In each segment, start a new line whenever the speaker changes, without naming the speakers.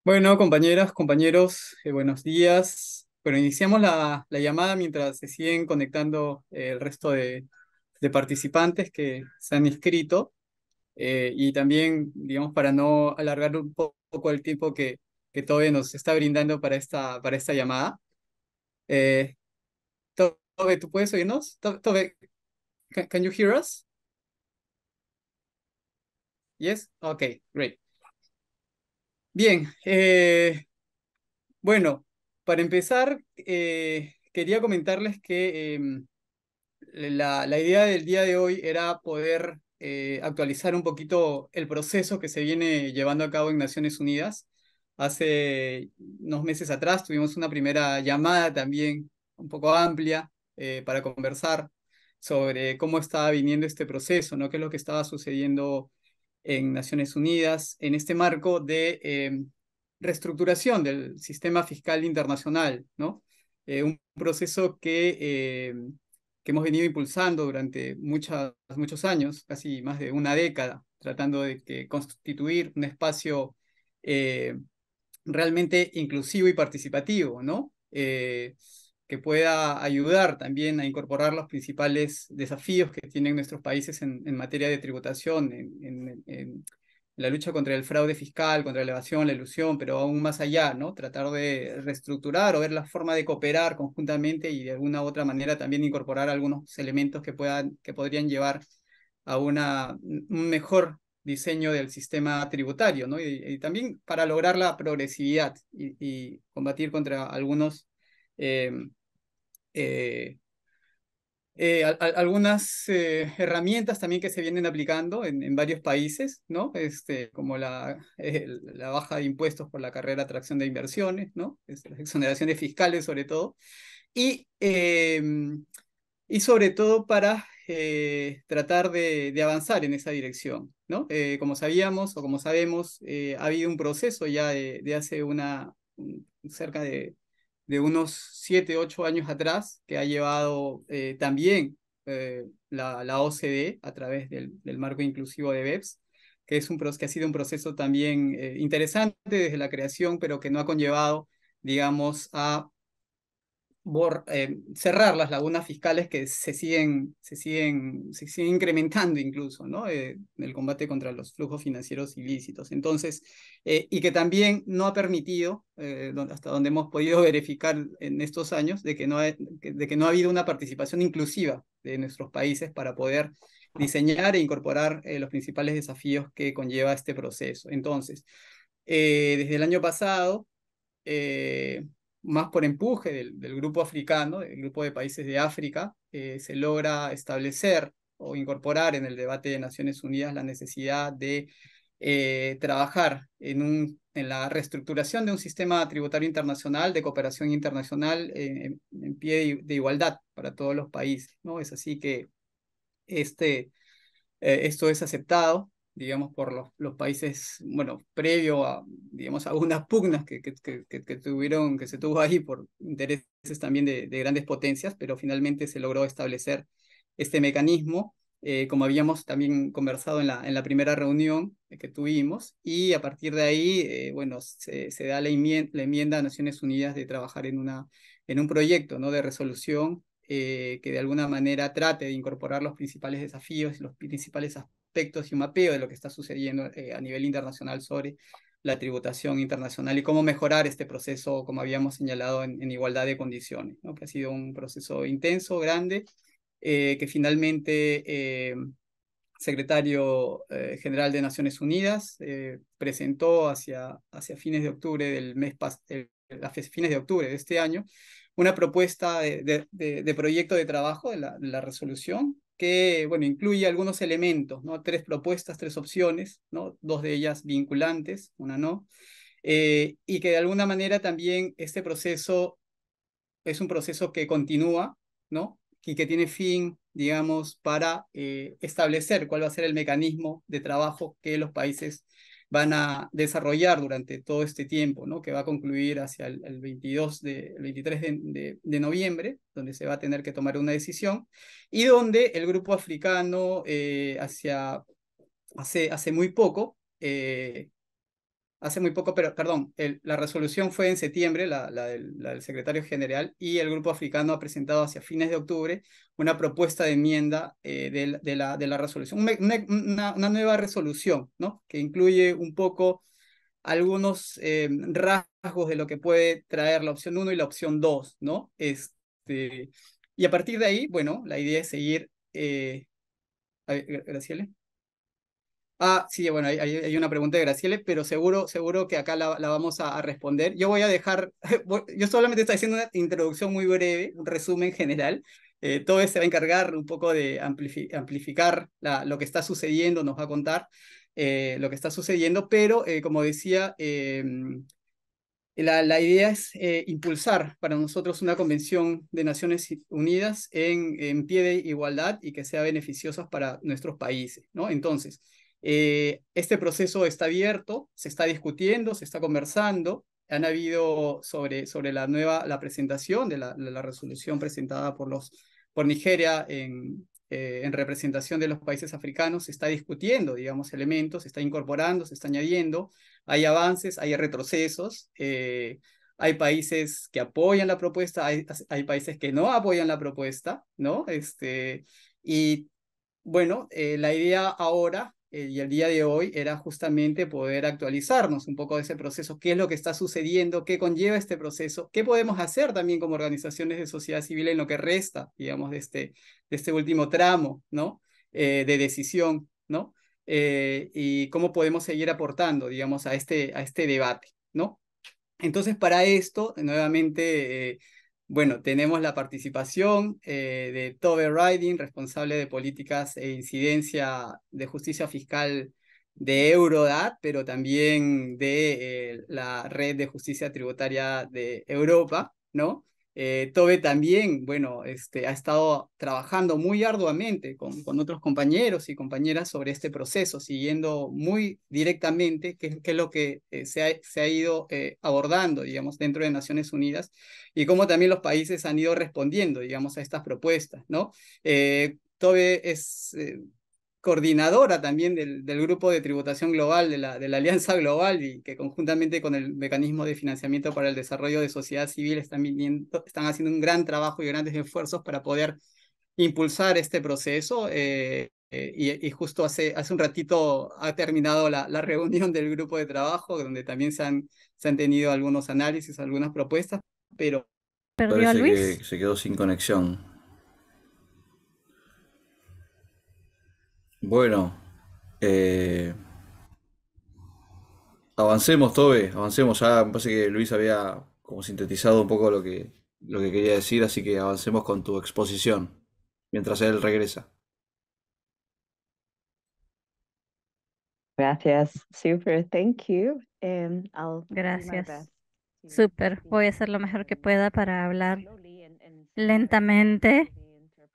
Bueno, compañeras, compañeros, buenos días. Bueno, iniciamos la llamada mientras se siguen conectando el resto de participantes que se han inscrito y también, digamos, para no alargar un poco el tiempo que Tobe nos está brindando para esta llamada. Eh, Tobe, ¿tú puedes oírnos? Tobe, can you hear us? Yes? Okay, great. Bien, bueno, para empezar, quería comentarles que la idea del día de hoy era poder actualizar un poquito el proceso que se viene llevando a cabo en Naciones Unidas. Hace unos meses atrás tuvimos una primera llamada también un poco amplia para conversar sobre cómo estaba viniendo este proceso, ¿no? Qué es lo que estaba sucediendo en Naciones Unidas en este marco de reestructuración del sistema fiscal internacional, ¿no? Un proceso que hemos venido impulsando durante muchos años, casi más de una década, tratando de constituir un espacio eh, realmente inclusivo y participativo, ¿no? Que pueda ayudar también a incorporar los principales desafíos que tienen nuestros países en materia de tributación, en la lucha contra el fraude fiscal, contra la evasión, la ilusión, pero aún más allá, ¿no? Tratar de reestructurar o ver la forma de cooperar conjuntamente y de alguna u otra manera también incorporar algunos elementos que podrían llevar a un mejor diseño del sistema tributario, ¿no? Y también para lograr la progresividad y combatir contra algunos eh, eh, algunas herramientas también que se vienen aplicando en varios países, ¿no? Como la baja de impuestos por la carrera de atracción de inversiones, ¿no? Las exoneraciones fiscales sobre todo. Y, eh, y sobre todo para tratar de avanzar en esa dirección, ¿no? Como sabíamos o como sabemos, ha habido un proceso ya de hace cerca de unos 7, 8 años atrás que ha llevado también la OCDE a través del marco inclusivo de BEPS, que ha sido un proceso también interesante desde la creación, pero que no ha conllevado, digamos, a cerrar las lagunas fiscales que se siguen incrementando incluso, ¿no? En el combate contra los flujos financieros ilícitos. Entonces, y que también no ha permitido, hasta donde hemos podido verificar en estos años, de que no ha habido una participación inclusiva de nuestros países para poder diseñar e incorporar los principales desafíos que conlleva este proceso. Entonces, desde el año pasado, eh, más por empuje del grupo africano, del grupo de países de África, se logra establecer o incorporar en el debate de Naciones Unidas la necesidad de trabajar en la reestructuración de un sistema tributario internacional, de cooperación internacional en pie de igualdad para todos los países, ¿no? Es así que este esto es aceptado, digamos, por los países, bueno, previo a, digamos, algunas pugnas que se tuvo ahí por intereses también de grandes potencias, pero finalmente se logró establecer este mecanismo, como habíamos también conversado en la primera reunión que tuvimos, y a partir de ahí, bueno, se da la enmienda a Naciones Unidas de trabajar en un proyecto, ¿no? De resolución que de alguna manera trate de incorporar los principales desafíos y los principales aspectos y un mapeo de lo que está sucediendo a nivel internacional sobre la tributación internacional y cómo mejorar este proceso, como habíamos señalado, en igualdad de condiciones, ¿no? Que ha sido un proceso intenso, grande, que finalmente secretario general de Naciones Unidas presentó hacia fines de octubre fines de octubre de este año una propuesta de proyecto de trabajo de la resolución que, bueno, incluye algunos elementos, ¿no? Tres propuestas, tres opciones, ¿no? Dos de ellas vinculantes, una no, y que de alguna manera también este proceso es un proceso que continúa, ¿no? Y que tiene fin, digamos, para establecer cuál va a ser el mecanismo de trabajo que los países van a desarrollar durante todo este tiempo, ¿no? Que va a concluir hacia el 23 de noviembre, donde se va a tener que tomar una decisión, y donde el grupo africano hace muy poco hace muy poco, pero perdón, la resolución fue en septiembre, la del secretario general, y el grupo africano ha presentado hacia fines de octubre una propuesta de enmienda de la resolución, una nueva resolución, ¿no? Que incluye un poco algunos rasgos de lo que puede traer la opción uno y la opción 2, ¿no? Y a partir de ahí, bueno, la idea es seguir. Graciela. Ah, sí, bueno, hay una pregunta de Graciele, pero seguro que acá la vamos a responder. Yo voy a dejar, yo solamente estoy haciendo una introducción muy breve, un resumen general. Todo se va a encargar un poco de amplificar lo que está sucediendo, nos va a contar lo que está sucediendo, pero como decía, la idea es impulsar para nosotros una convención de Naciones Unidas en pie de igualdad y que sea beneficiosa para nuestros países, ¿no? Entonces, este proceso está abierto, se está discutiendo, se está conversando. Han habido sobre la presentación de la resolución presentada por Nigeria en representación de los países africanos, se está discutiendo, digamos, elementos, se está incorporando, se está añadiendo, hay avances, hay retrocesos, hay países que apoyan la propuesta, hay países que no apoyan la propuesta, ¿no? Y bueno, la idea ahora y el día de hoy era justamente poder actualizarnos un poco de ese proceso, qué es lo que está sucediendo, qué conlleva este proceso, qué podemos hacer también como organizaciones de sociedad civil en lo que resta, digamos, de este último tramo, ¿no? De decisión, ¿no? Y cómo podemos seguir aportando, digamos, a este debate, ¿no? Entonces, para esto, nuevamente, bueno, tenemos la participación de Tove Riding, responsable de políticas e incidencia de justicia fiscal de Eurodat, pero también de la Red de Justicia Tributaria de Europa, ¿no? Tove también, bueno, ha estado trabajando muy arduamente con otros compañeros y compañeras sobre este proceso, siguiendo muy directamente qué es lo que se ha ido abordando, digamos, dentro de Naciones Unidas y cómo también los países han ido respondiendo, digamos, a estas propuestas, ¿no? Tove es coordinadora también del grupo de tributación global, de la Alianza Global, y que conjuntamente con el Mecanismo de Financiamiento para el Desarrollo de Sociedad Civil están haciendo un gran trabajo y grandes esfuerzos para poder impulsar este proceso. Y justo hace un ratito ha terminado la reunión del grupo de trabajo, donde también se han tenido algunos análisis, algunas propuestas, pero
¿Perdió a
Parece
Luis?
que se quedó sin conexión. Bueno, eh, avancemos, Tobe, avancemos. Ya me parece que Luis había como sintetizado un poco lo que quería decir, así que avancemos con tu exposición mientras él regresa.
Gracias. Super. Thank you. I'll do my
Gracias.
best to
Súper.
speak
Voy a hacer lo mejor que pueda para hablar
slowly and
lentamente.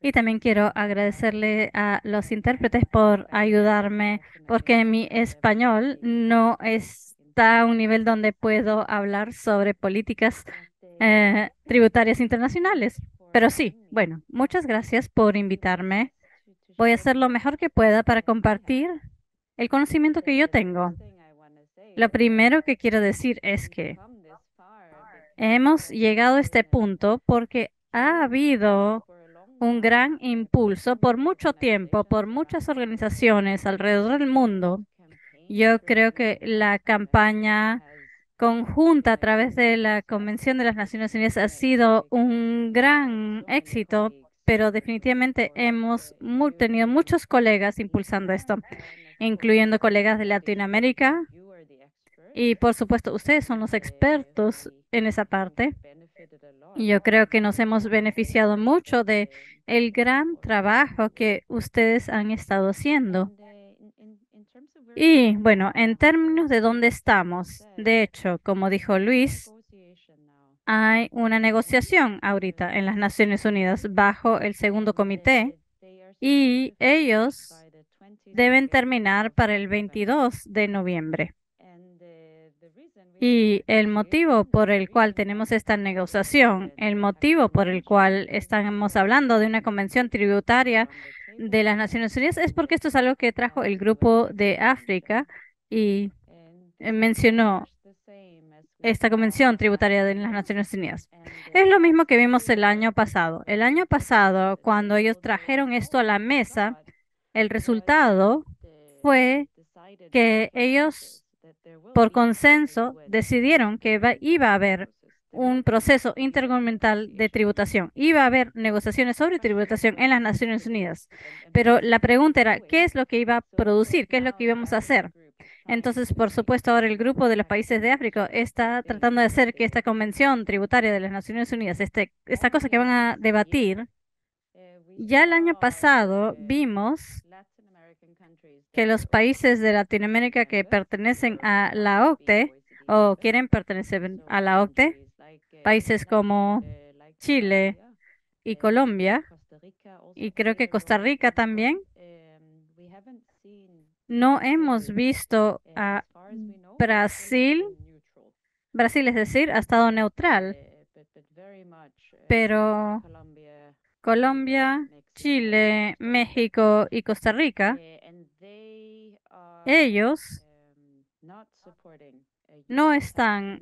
Y también quiero agradecerle a los intérpretes por ayudarme, porque mi español no está a un nivel donde puedo hablar sobre políticas tributarias internacionales. Pero sí, bueno, muchas gracias por invitarme. Voy a hacer lo mejor que pueda para compartir el conocimiento que yo tengo. Lo primero que quiero decir es que hemos llegado a este punto porque ha habido un gran impulso por mucho tiempo, por muchas organizaciones alrededor del mundo. Yo creo que la campaña conjunta a través de la Convención de las Naciones Unidas ha sido un gran éxito, pero definitivamente hemos tenido muchos colegas impulsando esto, incluyendo colegas de Latinoamérica. Y por supuesto, ustedes son los expertos en esa parte. Y yo creo que nos hemos beneficiado mucho de el gran trabajo que ustedes han estado haciendo. Y bueno, en términos de dónde estamos, de hecho, como dijo Luis, hay una negociación ahorita en las Naciones Unidas bajo el segundo comité y ellos deben terminar para el 22 de noviembre. Y el motivo por el cual tenemos esta negociación, el motivo por el cual estamos hablando de una convención tributaria de las Naciones Unidas es porque esto es algo que trajo el grupo de África y mencionó esta Convención Tributaria de las Naciones Unidas. Es lo mismo que vimos el año pasado. El año pasado, cuando ellos trajeron esto a la mesa, el resultado fue que ellos, por consenso, decidieron que iba a haber un proceso intergubernamental de tributación. Iba a haber negociaciones sobre tributación en las Naciones Unidas. Pero la pregunta era, ¿qué es lo que iba a producir? ¿Qué es lo que íbamos a hacer? Entonces, por supuesto, ahora el grupo de los países de África está tratando de hacer que esta convención tributaria de las Naciones Unidas, esta cosa que van a debatir, ya el año pasado vimos que los países de Latinoamérica que pertenecen a la OCDE o quieren pertenecer a la OCDE, países como Chile y Colombia, y creo que Costa Rica también, no hemos visto a Brasil. Brasil, es decir, ha estado neutral, pero Colombia, Chile, México y Costa Rica, ellos no están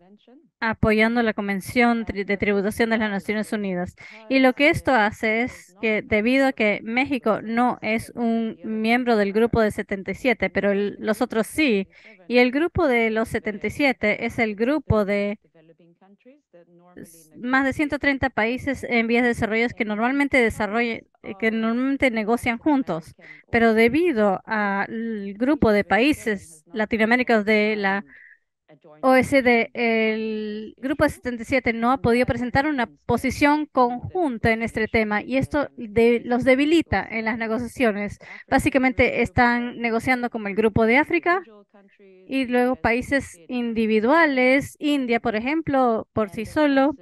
apoyando la Convención de Tributación de las Naciones Unidas. Y lo que esto hace es que debido a que México no es un miembro del grupo de 77, pero los otros sí, y el grupo de los 77 es el grupo de más de 130 países en vías de desarrollo que normalmente negocian juntos, pero debido al grupo de países latinoamericanos de la OECD, el grupo de 77 no ha podido presentar una posición conjunta en este tema y esto los debilita en las negociaciones. Básicamente están negociando como el grupo de África y luego países individuales, India, por ejemplo, por sí solo.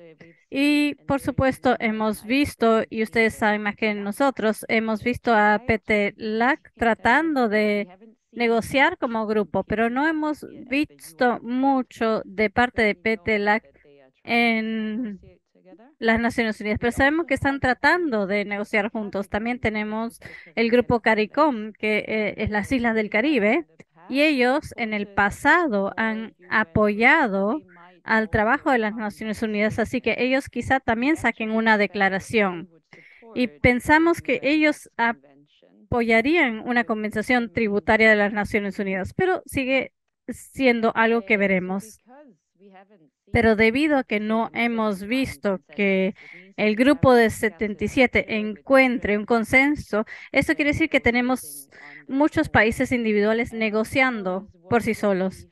Y por supuesto hemos visto, y ustedes saben más que nosotros, hemos visto a PT-LAC tratando de negociar como grupo, pero no hemos visto mucho de parte de PT-LAC en las Naciones Unidas, pero sabemos que están tratando de negociar juntos. También tenemos el grupo CARICOM, que es las Islas del Caribe, y ellos en el pasado han apoyado al trabajo de las Naciones Unidas, así que ellos quizá también saquen una declaración. Y pensamos que ellos apoyarían una compensación tributaria de las Naciones Unidas, pero sigue siendo algo que veremos. Pero debido a que no hemos visto que el grupo de 77 encuentre un consenso, eso quiere decir que tenemos muchos países individuales negociando por sí solos.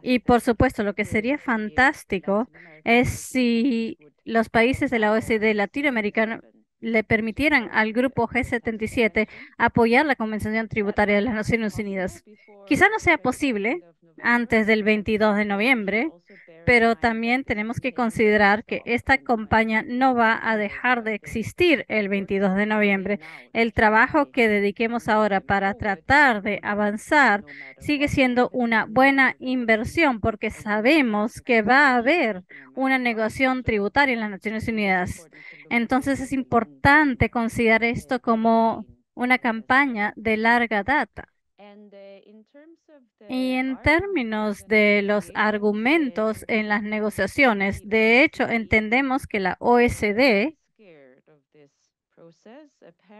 Y por supuesto, lo que sería fantástico es si los países de la OECD latinoamericana le permitieran al grupo G77 apoyar la Convención Tributaria de las Naciones Unidas. Quizá no sea posible antes del 22 de noviembre, pero también tenemos que considerar que esta campaña no va a dejar de existir el 22 de noviembre. El trabajo que dediquemos ahora para tratar de avanzar sigue siendo una buena inversión porque sabemos que va a haber una negociación tributaria en las Naciones Unidas. Entonces es importante considerar esto como una campaña de larga data. Y en términos de los argumentos en las negociaciones, de hecho, entendemos que la OECD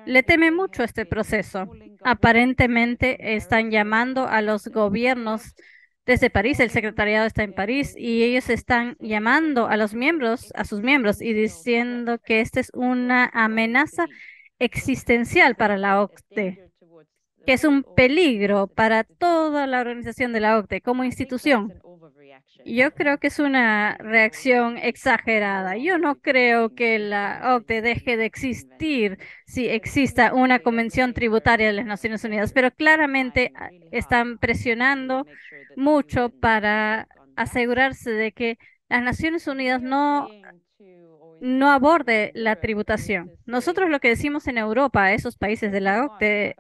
le teme mucho a este proceso. Aparentemente están llamando a los gobiernos desde París, el secretariado está en París, y ellos están llamando a los miembros, a sus miembros, y diciendo que esta es una amenaza existencial para la OCDE, que es un peligro para toda la organización de la OCDE como institución. Yo creo que es una reacción exagerada. Yo no creo que la OCDE deje de existir si exista una convención tributaria de las Naciones Unidas, pero claramente están presionando mucho para asegurarse de que las Naciones Unidas no aborde la tributación. Nosotros lo que decimos en Europa a esos países de la OCDE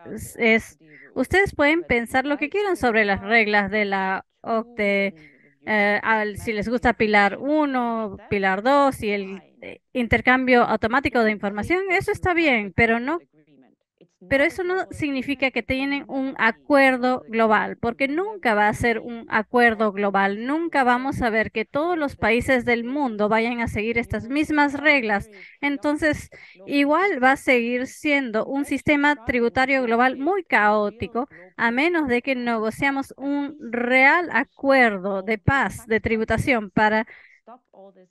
ustedes pueden pensar lo que quieran sobre las reglas de la OCDE, si les gusta Pilar 1, Pilar 2 y el intercambio automático de información, eso está bien, pero no Pero eso no significa que tienen un acuerdo global, porque nunca va a ser un acuerdo global. Nunca vamos a ver que todos los países del mundo vayan a seguir estas mismas reglas. Entonces, igual va a seguir siendo un sistema tributario global muy caótico, a menos de que negociamos un real acuerdo de paz, de tributación para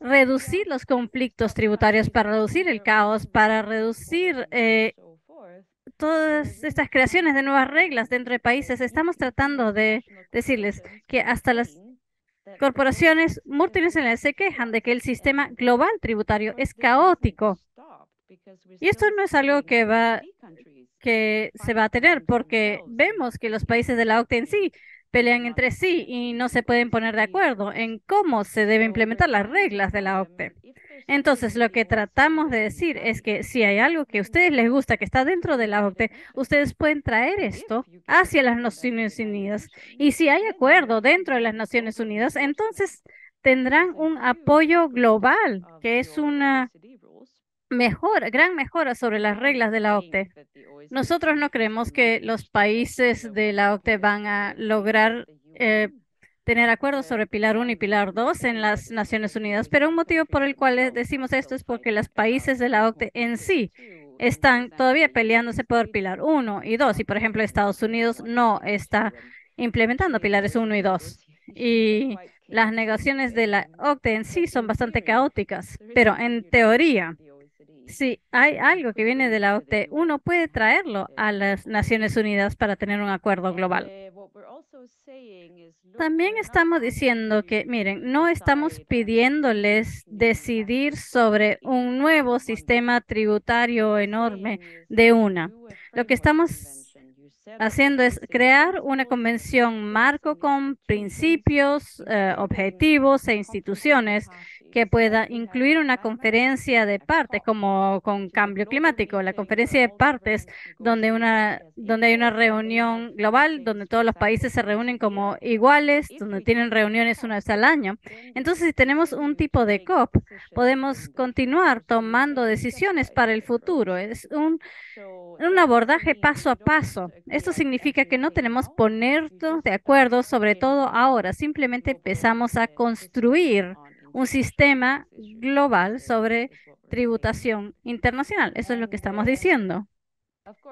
reducir los conflictos tributarios, para reducir el caos, para reducir todas estas creaciones de nuevas reglas dentro de países. Estamos tratando de decirles que hasta las corporaciones multinacionales se quejan de que el sistema global tributario es caótico. Y esto no es algo que se va a tener, porque vemos que los países de la OCDE en sí pelean entre sí y no se pueden poner de acuerdo en cómo se deben implementar las reglas de la OCDE. Entonces, lo que tratamos de decir es que si hay algo que a ustedes les gusta que está dentro de la OCDE, ustedes pueden traer esto hacia las Naciones Unidas. Y si hay acuerdo dentro de las Naciones Unidas, entonces tendrán un apoyo global, que es una gran mejora sobre las reglas de la OCDE. Nosotros no creemos que los países de la OCDE van a lograr tener acuerdos sobre Pilar 1 y Pilar 2 en las Naciones Unidas, pero un motivo por el cual decimos esto es porque los países de la OCDE en sí están todavía peleándose por Pilar 1 y 2, y por ejemplo Estados Unidos no está implementando Pilares 1 y 2. Y las negociaciones de la OCDE en sí son bastante caóticas, pero en teoría, si hay algo que viene de la OCDE, uno puede traerlo a las Naciones Unidas para tener un acuerdo global. También estamos diciendo que, miren, no estamos pidiéndoles decidir sobre un nuevo sistema tributario enorme de una. Lo que estamos haciendo es crear una convención marco con principios, objetivos e instituciones que pueda incluir una conferencia de partes, como con cambio climático, la conferencia de partes, donde hay una reunión global, donde todos los países se reúnen como iguales, donde tienen reuniones una vez al año. Entonces, si tenemos un tipo de COP, podemos continuar tomando decisiones para el futuro. Es un abordaje paso a paso. Esto significa que no tenemos ponernos de acuerdo, sobre todo ahora. Simplemente empezamos a construir un sistema global sobre tributación internacional. Eso es lo que estamos diciendo.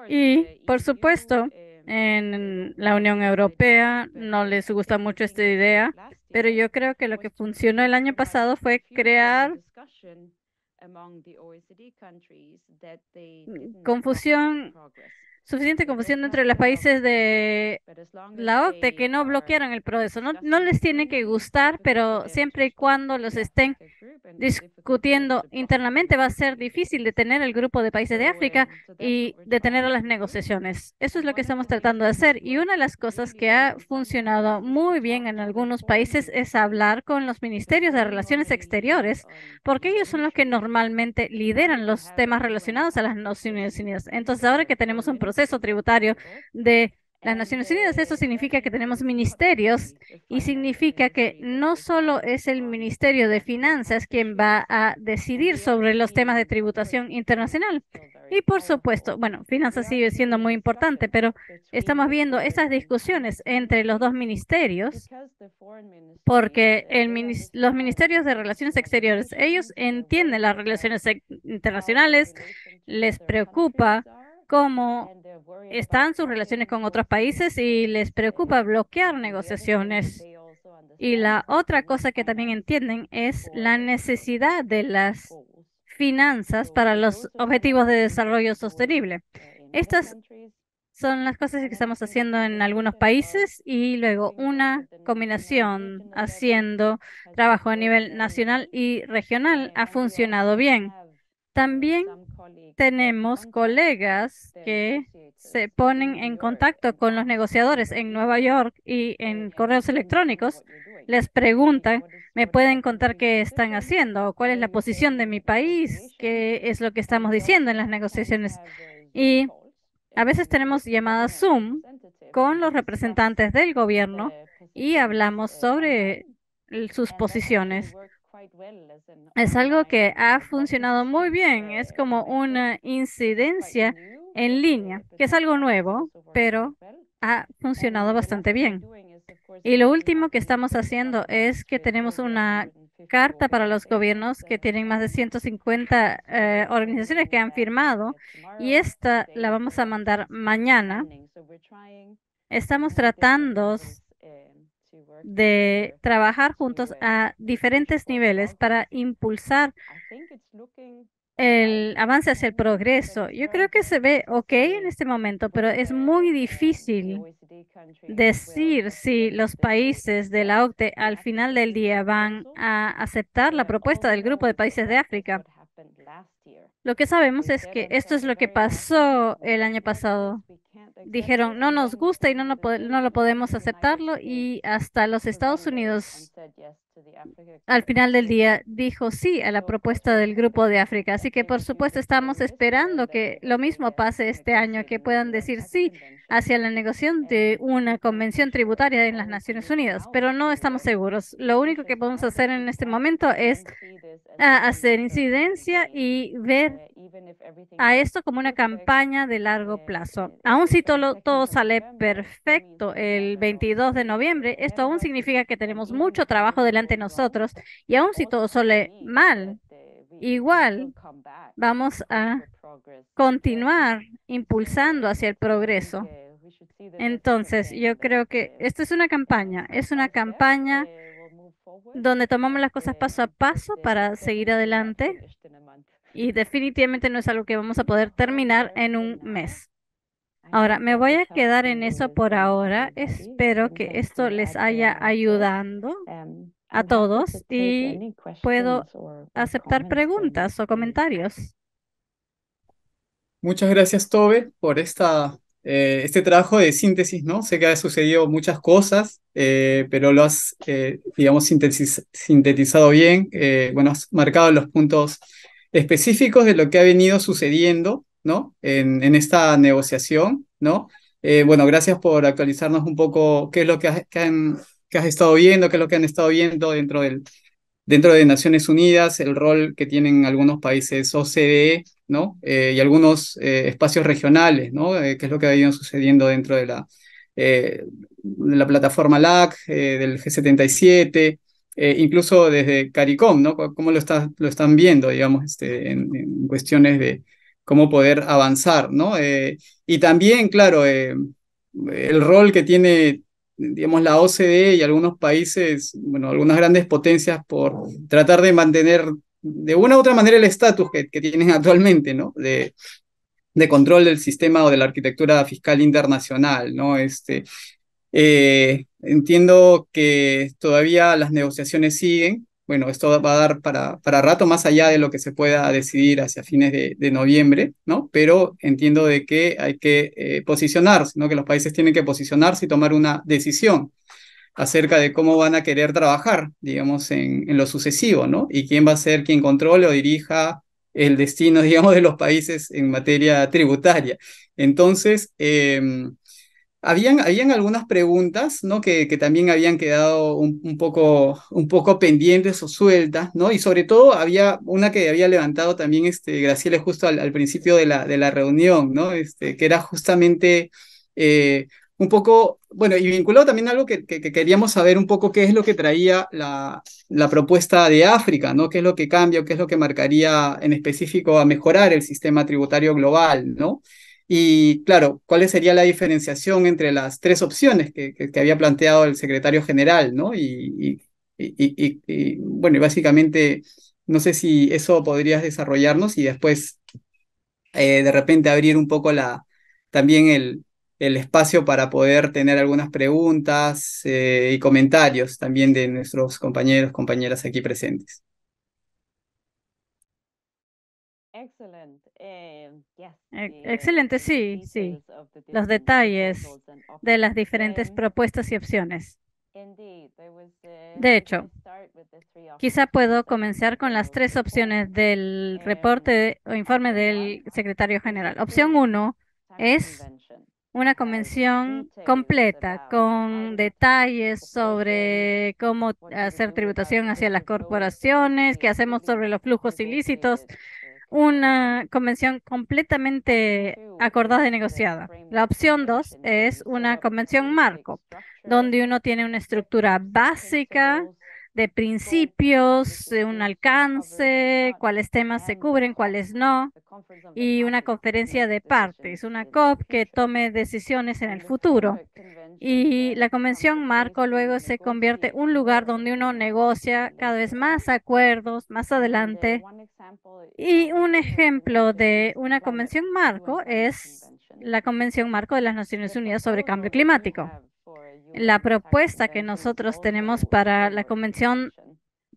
Y, por supuesto, en la Unión Europea no les gusta mucho esta idea, pero yo creo que lo que funcionó el año pasado fue crear suficiente confusión dentro de los países de la OCDE que no bloquearon el proceso. No les tiene que gustar, pero siempre y cuando los estén discutiendo internamente va a ser difícil detener el grupo de países de África y detener a las negociaciones. Eso es lo que estamos tratando de hacer. Y una de las cosas que ha funcionado muy bien en algunos países es hablar con los ministerios de Relaciones Exteriores, porque ellos son los que normalmente lideran los temas relacionados a las Naciones Unidas. Entonces, ahora que tenemos un proceso tributario de las Naciones Unidas, eso significa que tenemos ministerios y significa que no solo es el Ministerio de Finanzas quien va a decidir sobre los temas de tributación internacional. Y por supuesto, bueno, finanzas sigue siendo muy importante, pero estamos viendo estas discusiones entre los dos ministerios porque los ministerios de Relaciones Exteriores, ellos entienden las relaciones internacionales, les preocupa cómo están sus relaciones con otros países y les preocupa bloquear negociaciones. Y la otra cosa que también entienden es la necesidad de las finanzas para los objetivos de desarrollo sostenible. Estas son las cosas que estamos haciendo en algunos países y luego una combinación haciendo trabajo a nivel nacional y regional ha funcionado bien. También tenemos colegas que se ponen en contacto con los negociadores en Nueva York y en correos electrónicos. Les preguntan, ¿me pueden contar qué están haciendo? ¿Cuál es la posición de mi país? ¿Qué es lo que estamos diciendo en las negociaciones? Y a veces tenemos llamadas Zoom con los representantes del gobierno y hablamos sobre sus posiciones. Es algo que ha funcionado muy bien. Es como una incidencia en línea, que es algo nuevo, pero ha funcionado bastante bien. Y lo último que estamos haciendo es que tenemos una carta para los gobiernos que tienen más de 150 organizaciones que han firmado, y esta la vamos a mandar mañana. Estamos tratando de trabajar juntos a diferentes niveles para impulsar el avance hacia el progreso. Yo creo que se ve ok en este momento, pero es muy difícil decir si los países de la OCDE al final del día van a aceptar la propuesta del grupo de países de África. Lo que sabemos es que esto es lo que pasó el año pasado. Dijeron, no nos gusta y no lo podemos aceptarlo, y hasta los Estados Unidos al final del día dijo sí a la propuesta del Grupo de África. Así que por supuesto estamos esperando que lo mismo pase este año, que puedan decir sí hacia la negociación de una convención tributaria en las Naciones Unidas, pero no estamos seguros. Lo único que podemos hacer en este momento es hacer incidencia y ver a esto como una campaña de largo plazo. Aun si todo sale perfecto el 22 de noviembre, esto aún significa que tenemos mucho trabajo delante de nosotros, y aun si todo sale mal, igual vamos a continuar impulsando hacia el progreso. Entonces, yo creo que esto es una campaña donde tomamos las cosas paso a paso para seguir adelante, y definitivamente no es algo que vamos a poder terminar en un mes. Ahora, me voy a quedar en eso por ahora. Espero que esto les haya ayudado a todos, y puedo aceptar preguntas o comentarios.
Muchas gracias, Tobe, por este trabajo de síntesis, ¿no? Sé que ha sucedido muchas cosas, pero lo has, digamos, sintetizado bien. Bueno, has marcado los puntos específicos de lo que ha venido sucediendo, ¿no? En esta negociación, ¿no? Bueno, gracias por actualizarnos un poco qué es lo que has estado viendo, qué es lo que han estado viendo dentro de Naciones Unidas, el rol que tienen algunos países OCDE, ¿no? Y algunos espacios regionales, ¿no? ¿Qué es lo que ha ido sucediendo dentro de la plataforma LAC, del G77, incluso desde CARICOM, ¿no? ¿Cómo lo están viendo, digamos, en cuestiones de cómo poder avanzar, ¿no? Y también, claro, el rol que tiene, digamos, la OCDE y algunos países, bueno, algunas grandes potencias, por tratar de mantener de una u otra manera el estatus que tienen actualmente, ¿no? De control del sistema o de la arquitectura fiscal internacional, ¿no? Entiendo que todavía las negociaciones siguen. Bueno, esto va a dar para rato, más allá de lo que se pueda decidir hacia fines de noviembre, ¿no? Pero entiendo de que hay que posicionarse, ¿no? Que los países tienen que posicionarse y tomar una decisión acerca de cómo van a querer trabajar, digamos, en lo sucesivo, ¿no? Y quién va a ser quien controle o dirija el destino, digamos, de los países en materia tributaria. Entonces, habían algunas preguntas, ¿no? Que también habían quedado un poco pendientes o sueltas, ¿no? Y sobre todo había una que había levantado también Graciela justo al principio de la reunión, ¿no? Que era justamente un poco, bueno, y vinculado también a algo que queríamos saber un poco qué es lo que traía la propuesta de África, ¿no? Qué es lo que cambia, qué es lo que marcaría en específico a mejorar el sistema tributario global, ¿no? Y claro, ¿cuál sería la diferenciación entre las tres opciones que había planteado el secretario general, ¿no? Bueno, y básicamente, no sé si eso podrías desarrollarnos y después de repente abrir un poco también el espacio para poder tener algunas preguntas y comentarios también de nuestros compañeros, compañeras aquí presentes.
Excelente, sí, sí. Los detalles de las diferentes propuestas y opciones. De hecho, quizá puedo comenzar con las tres opciones del reporte o informe del secretario general. Opción 1 es una convención completa con detalles sobre cómo hacer tributación hacia las corporaciones, qué hacemos sobre los flujos ilícitos, una convención completamente acordada y negociada. La opción 2 es una convención marco, donde uno tiene una estructura básica de principios, un alcance, cuáles temas se cubren, cuáles no, y una conferencia de partes, una COP que tome decisiones en el futuro. Y la convención marco luego se convierte en un lugar donde uno negocia cada vez más acuerdos más adelante. Y un ejemplo de una convención marco es la Convención Marco de las Naciones Unidas sobre Cambio Climático. La propuesta que nosotros tenemos para la Convención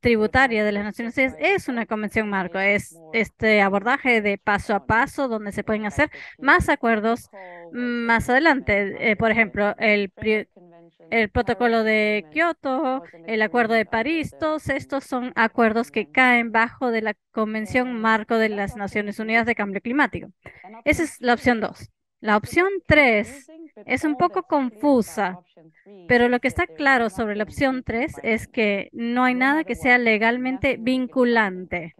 Tributaria de las Naciones Unidas es una convención marco, es este abordaje de paso a paso donde se pueden hacer más acuerdos más adelante. Por ejemplo, el protocolo de Kioto, el acuerdo de París, todos estos son acuerdos que caen bajo de la Convención Marco de las Naciones Unidas de Cambio Climático. Esa es la opción 2. La opción 3 es un poco confusa, pero lo que está claro sobre la opción 3 es que no hay nada que sea legalmente vinculante.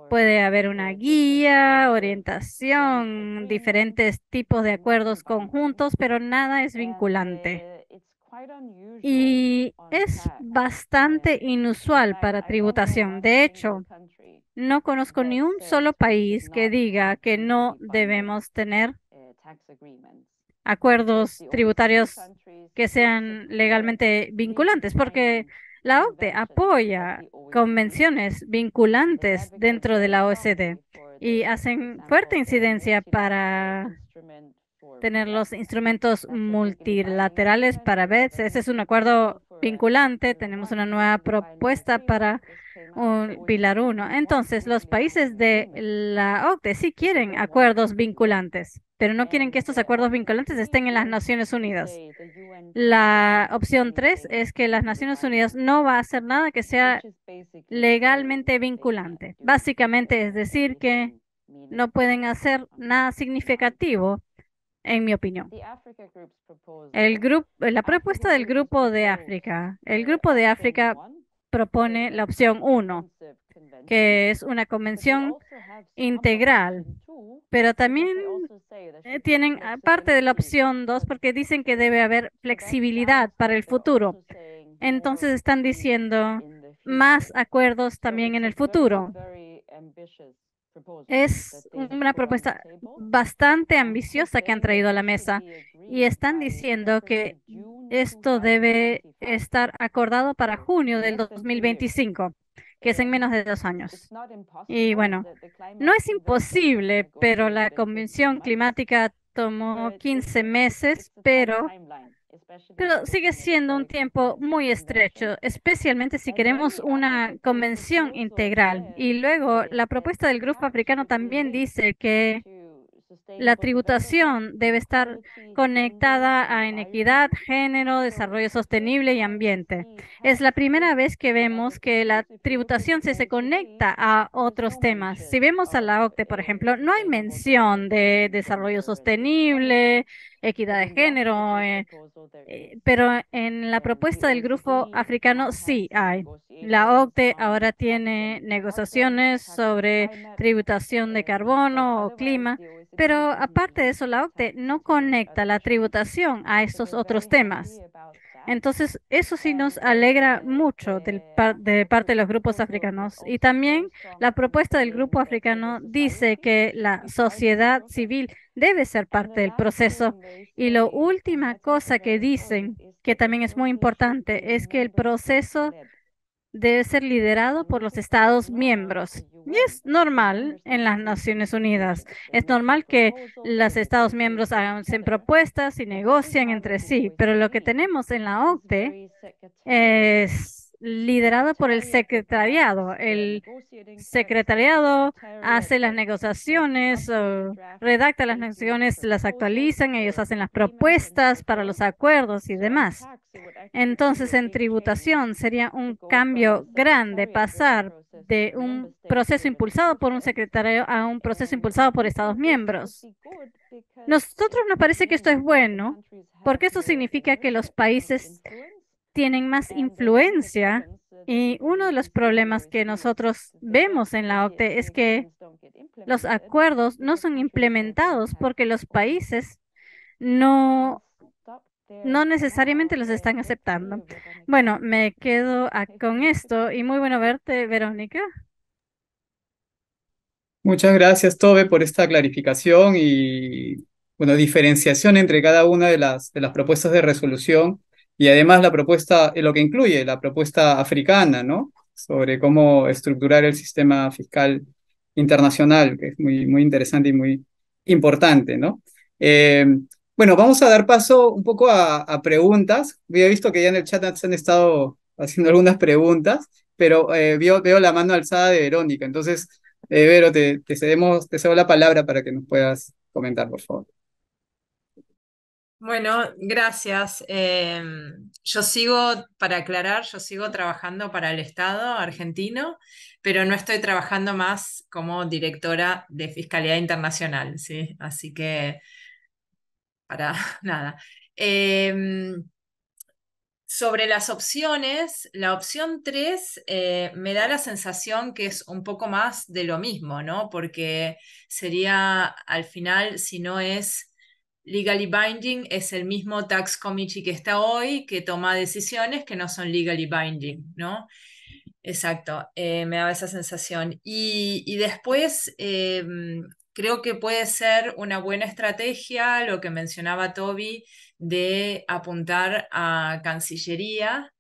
Puede haber una guía, orientación, diferentes tipos de acuerdos conjuntos, pero nada es vinculante. Y es bastante inusual para tributación. De hecho, no conozco ni un solo país que diga que no debemos tener acuerdos tributarios que sean legalmente vinculantes, porque la OCDE apoya convenciones vinculantes dentro de la OECD y hacen fuerte incidencia para tener los instrumentos multilaterales para BEPS. Ese es un acuerdo vinculante. Tenemos una nueva propuesta para un Pilar 1. Entonces, los países de la OCDE sí quieren acuerdos vinculantes, pero no quieren que estos acuerdos vinculantes estén en las Naciones Unidas. La opción 3 es que las Naciones Unidas no va a hacer nada que sea legalmente vinculante. Básicamente es decir que no pueden hacer nada significativo, en mi opinión. La propuesta del Grupo de África. El Grupo de África propone la opción 1, que es una convención integral, pero también tienen parte de la opción 2 porque dicen que debe haber flexibilidad para el futuro. Entonces están diciendo más acuerdos también en el futuro. Es una propuesta bastante ambiciosa que han traído a la mesa y están diciendo que esto debe estar acordado para junio del 2025, que es en menos de 2 años. Y bueno, no es imposible, pero la Convención Climática tomó 15 meses, pero sigue siendo un tiempo muy estrecho, especialmente si queremos una convención integral. Y luego la propuesta del Grupo Africano también dice que la tributación debe estar conectada a inequidad, género, desarrollo sostenible y ambiente. Es la primera vez que vemos que la tributación se conecta a otros temas. Si vemos a la OCDE, por ejemplo, no hay mención de desarrollo sostenible, equidad de género, pero en la propuesta del Grupo Africano sí hay. La OCDE ahora tiene negociaciones sobre tributación de carbono o clima, pero aparte de eso, la OCDE no conecta la tributación a estos otros temas. Entonces, eso sí nos alegra mucho de parte de los grupos africanos. Y también la propuesta del grupo africano dice que la sociedad civil debe ser parte del proceso. Y la última cosa que dicen, que también es muy importante, es que el proceso debe ser liderado por los Estados miembros. Y es normal en las Naciones Unidas. Es normal que los Estados miembros hacen propuestas y negocian entre sí, pero lo que tenemos en la OCDE es liderado por el secretariado. El secretariado hace las negociaciones, redacta las negociaciones, las actualizan, ellos hacen las propuestas para los acuerdos y demás. Entonces, en tributación sería un cambio grande pasar de un proceso impulsado por un secretario a un proceso impulsado por Estados miembros. Nosotros nos parece que esto es bueno, porque eso significa que los países tienen más influencia Y uno de los problemas que nosotros vemos en la OCDE es que los acuerdos no son implementados porque los países no, no necesariamente los están aceptando. Bueno, me quedo con esto y muy bueno verte, Verónica.
Muchas gracias, Tobe, por esta clarificación y, bueno, diferenciación entre cada una de las propuestas de resolución y además la propuesta, lo que incluye la propuesta africana, ¿no? Sobre cómo estructurar el sistema fiscal internacional, que es muy, muy interesante y muy importante, ¿no? Eh, bueno, vamos a dar paso un poco a preguntas. Había visto que ya en el chat se han estado haciendo algunas preguntas, pero veo la mano alzada de Verónica, entonces... Vero, te cedo la palabra para que nos puedas comentar, por favor.
Bueno, gracias. Yo sigo, para aclarar, yo sigo trabajando para el Estado argentino, pero no estoy trabajando más como directora de Fiscalía Internacional, ¿sí? Así que, para nada. Sobre las opciones, la opción 3 me da la sensación que es un poco más de lo mismo, ¿no? Porque sería, al final, si no es legally binding, es el mismo tax committee que está hoy, que toma decisiones que no son legally binding, ¿no? Exacto, me daba esa sensación. Y después creo que puede ser una buena estrategia lo que mencionaba Toby de apuntar a Cancillería,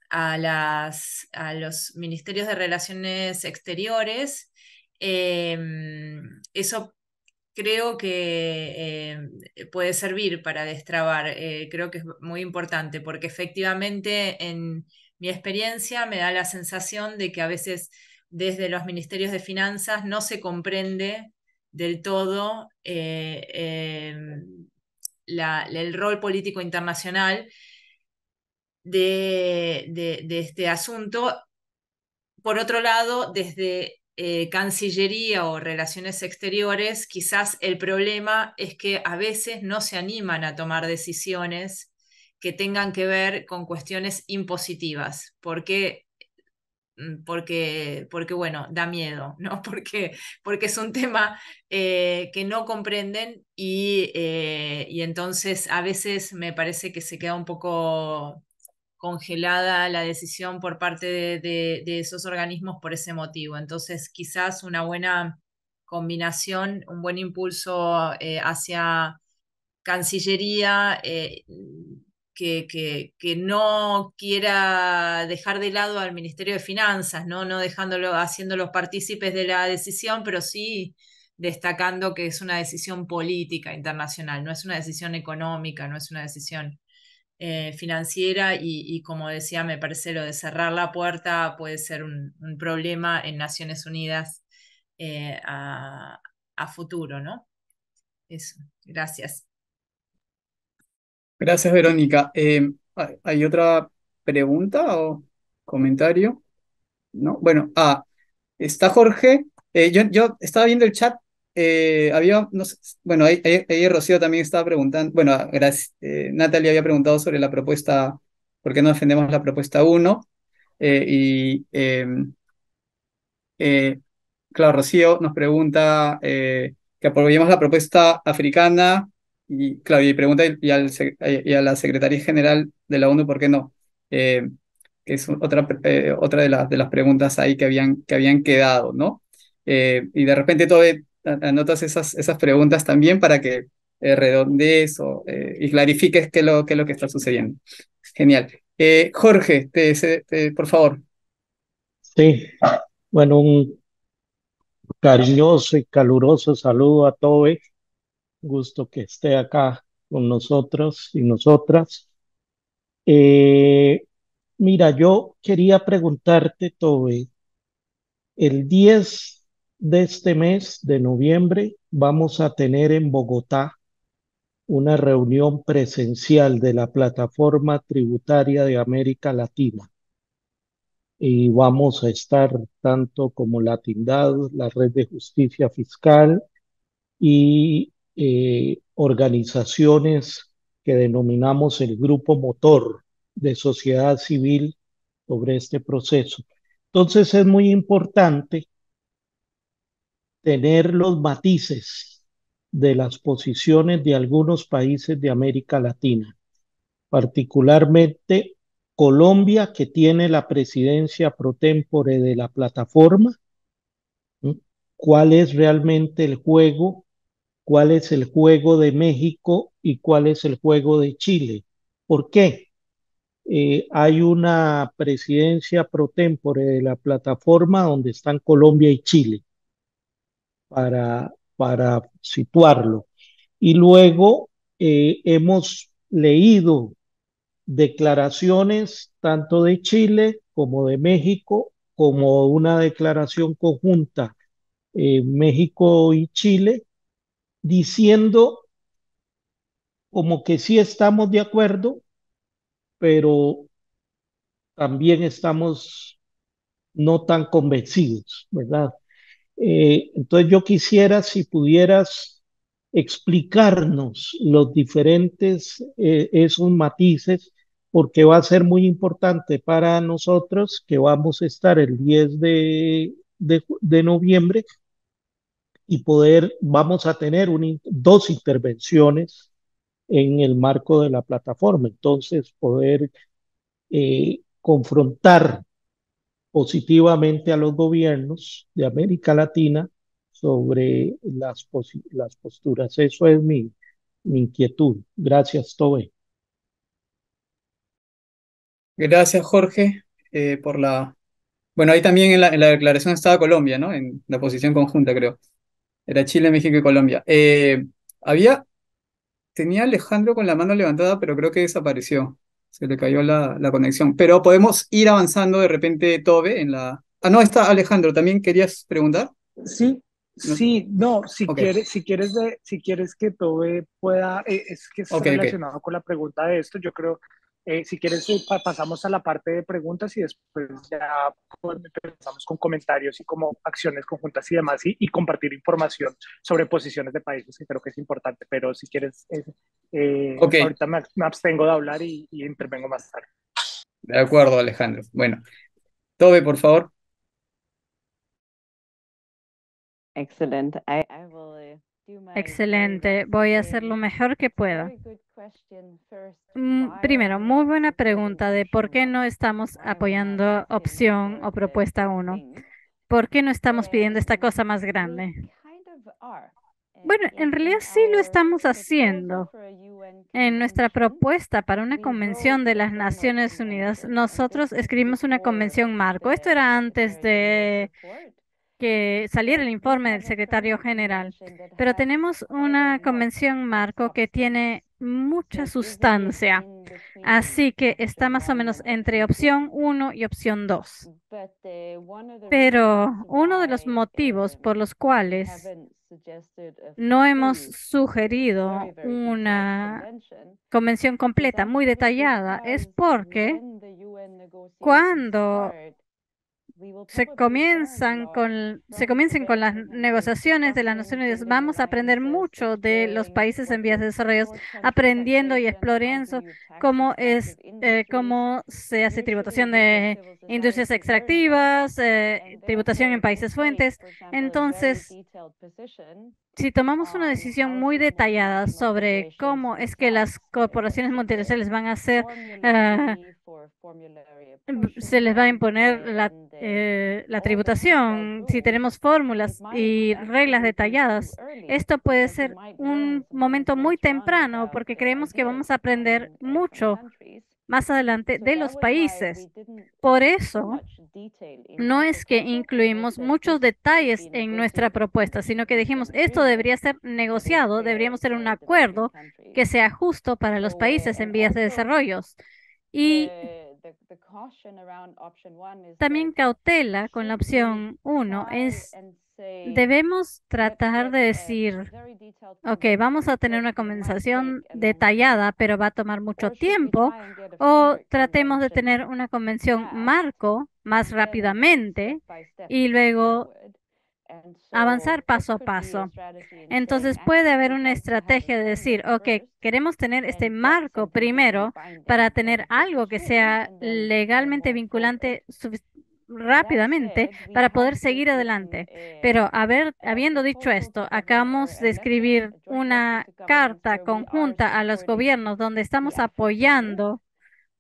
a los ministerios de Relaciones Exteriores. Eso creo que puede servir para destrabar. Creo que es muy importante porque efectivamente en mi experiencia me da la sensación de que a veces desde los ministerios de finanzas no se comprende del todo el rol político internacional de este asunto. Por otro lado, desde Cancillería o Relaciones Exteriores, quizás el problema es que a veces no se animan a tomar decisiones que tengan que ver con cuestiones impositivas. ¿Por qué? Porque, bueno, da miedo, ¿no? Porque es un tema que no comprenden y entonces a veces me parece que se queda un poco congelada la decisión por parte de esos organismos por ese motivo. Entonces, quizás una buena combinación, un buen impulso hacia Cancillería que no quiera dejar de lado al Ministerio de Finanzas, ¿no? No dejándolo, haciéndolos partícipes de la decisión, pero sí destacando que es una decisión política internacional, no es una decisión económica, no es una decisión financiera y como decía, me parece lo de cerrar la puerta puede ser un problema en Naciones Unidas a futuro, ¿no? Eso, gracias.
Gracias, Verónica. ¿Hay otra pregunta o comentario? ¿No? Bueno, está Jorge. Yo estaba viendo el chat. Había, no sé, bueno, ahí Rocío también estaba preguntando. Bueno, gracias. Natalia había preguntado sobre la propuesta, ¿por qué no defendemos la propuesta 1? Y eh, claro, Rocío nos pregunta que apoyemos la propuesta africana y, claro, y pregunta y a la Secretaría General de la ONU por qué no. Eh, que es otra de las preguntas ahí que habían quedado, ¿no? Y de repente todo anotas esas preguntas también para que redondees y clarifiques qué es lo que está sucediendo. Genial. Jorge, por favor.
Sí, bueno, un cariñoso y caluroso saludo a Tobe. Gusto que esté acá con nosotros y nosotras. Eh, Mira, yo quería preguntarte, Tobe, el 10 de este mes de noviembre vamos a tener en Bogotá una reunión presencial de la Plataforma Tributaria de América Latina. Y vamos a estar tanto como Latindad, la Red de Justicia Fiscal y organizaciones que denominamos el Grupo Motor, de sociedad civil sobre este proceso. Entonces es muy importante tener los matices de las posiciones de algunos países de América Latina, particularmente Colombia, que tiene la presidencia pro tempore de la plataforma. ¿Mm? ¿Cuál es realmente el juego? ¿Cuál es el juego de México y cuál es el juego de Chile? ¿Por qué? Hay una presidencia pro tempore de la plataforma donde están Colombia y Chile para situarlo. Y luego hemos leído declaraciones tanto de Chile como de México, como una declaración conjunta México y Chile, diciendo como que sí estamos de acuerdo, pero también estamos no tan convencidos, ¿verdad? Entonces yo quisiera si pudieras explicarnos los diferentes, esos matices, porque va a ser muy importante para nosotros que vamos a estar el 10 de noviembre y vamos a tener dos intervenciones en el marco de la plataforma. Entonces, poder confrontar positivamente a los gobiernos de América Latina sobre las posturas. Eso es mi inquietud. Gracias, Tobe.
Gracias, Jorge, por la... Bueno, ahí también en la declaración estaba Colombia, ¿no? En la posición conjunta, creo. Era Chile, México y Colombia. Tenía Alejandro con la mano levantada, pero creo que desapareció. Se le cayó la conexión. Pero podemos ir avanzando de repente, Tobe, en la... Ah, no, está Alejandro. ¿También querías preguntar?
Sí,
No.
sí, no,
Ok,
si quieres que Tobe pueda, es que está
ok.
relacionado con la pregunta de esto, yo creo, si quieres pasamos a la parte de preguntas y después ya pues, empezamos con comentarios y como acciones conjuntas y demás y compartir información sobre posiciones de países que creo que es importante, pero si quieres,
Ok,
ahorita me abstengo de hablar y intervengo más tarde.
de acuerdo, Alejandro. Bueno, Tobe, por favor.
Excellent. I will do my very
Excelente,
best.
voy a hacer lo mejor que pueda.
Very good question first.
Primero,
Why
muy
are we
buena
not
pregunta de por qué
supporting
no
option
estamos
one? Why are we not
apoyando
asking
opción
for
o propuesta
the
1.
thing?
¿Por qué no estamos pidiendo esta cosa más
We
grande?
kind of are.
Bueno, en realidad sí lo estamos haciendo. En nuestra propuesta para una convención de las Naciones Unidas, nosotros escribimos una convención marco. Esto era antes de que saliera el informe del secretario general, pero tenemos una convención marco que tiene mucha sustancia, así que está más o menos entre opción 1 y opción 2. Pero uno de los motivos por los cuales no hemos sugerido una convención completa, muy detallada, es porque cuando se comiencen con las negociaciones de las Naciones Unidas, vamos a aprender mucho de los países en vías de desarrollo, aprendiendo y explorando cómo se hace tributación de industrias extractivas, tributación en países fuentes. Entonces, si tomamos una decisión muy detallada sobre cómo es que las corporaciones multinacionales van a hacer, se les va a imponer la tributación, si tenemos fórmulas y reglas detalladas, esto puede ser un momento muy temprano porque creemos que vamos a aprender mucho más adelante de los países. Por eso, no es que incluimos muchos detalles en nuestra propuesta, sino que dijimos, esto debería ser negociado, deberíamos hacer un acuerdo que sea justo para los países en vías de desarrollo. Y también cautela con la opción 1 es, debemos tratar de decir, ok, vamos a tener una conversación detallada, pero va a tomar mucho tiempo, o tratemos de tener una convención marco más rápidamente y luego avanzar paso a paso. Entonces puede haber una estrategia de decir, ok, queremos tener este marco primero para tener algo que sea legalmente vinculante rápidamente para poder seguir adelante. Pero habiendo dicho esto, acabamos de escribir una carta conjunta a los gobiernos donde estamos apoyando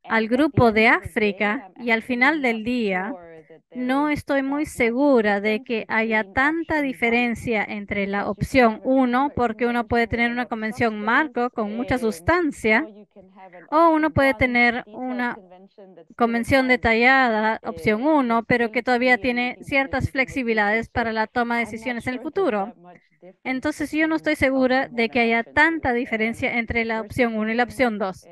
al grupo de África y al final del día no estoy muy segura de que haya tanta diferencia entre la opción 1, porque uno puede tener una convención marco con mucha sustancia, o uno puede tener una convención detallada, opción 1, pero que todavía tiene ciertas flexibilidades para la toma de decisiones en el futuro. Entonces, yo no estoy segura de que haya tanta diferencia entre la opción 1 y la opción 2.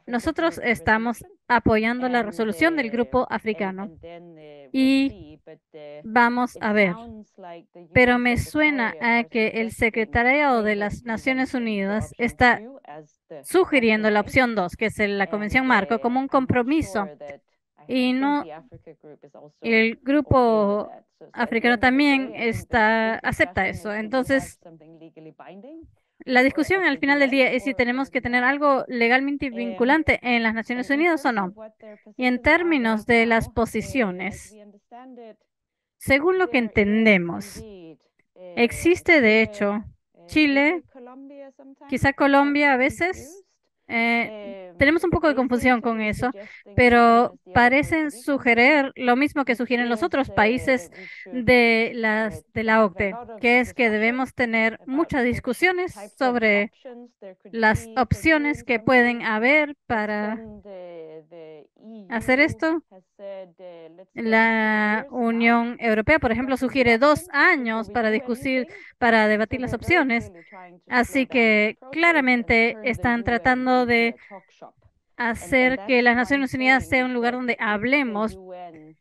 Nosotros estamos apoyando la resolución del grupo africano y vamos a ver. Pero me suena a que el secretariado de las Naciones Unidas está sugiriendo la opción 2, que es la Convención Marco, como un compromiso. Y no, el grupo africano también acepta eso. Entonces, la discusión al final del día es si tenemos que tener algo legalmente vinculante en las Naciones Unidas o no. Y en términos de las posiciones, según lo que entendemos, existe de hecho Chile, quizá Colombia a veces. Tenemos un poco de confusión con eso, pero parecen sugerir lo mismo que sugieren los otros países de la OCDE, que es que debemos tener muchas discusiones sobre las opciones que pueden haber para hacer esto. La Unión Europea, por ejemplo, sugiere 2 años para debatir las opciones. Así que claramente están tratando de hacer que las Naciones Unidas sea un lugar donde hablemos.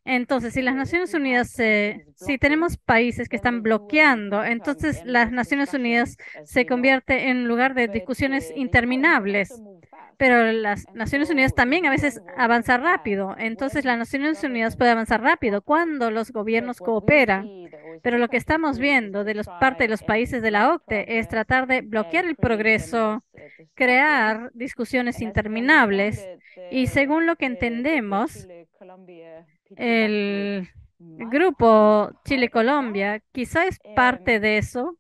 Entonces, si las Naciones Unidas, si tenemos países que están bloqueando, entonces las Naciones Unidas se convierte en un lugar de discusiones interminables. Pero las Naciones Unidas también a veces avanza rápido. Entonces, las Naciones Unidas puede avanzar rápido cuando los gobiernos cooperan. Pero lo que estamos viendo de parte de los países de la OCDE es tratar de bloquear el progreso, crear discusiones interminables. Y según lo que entendemos, el grupo Chile-Colombia quizá es parte de eso.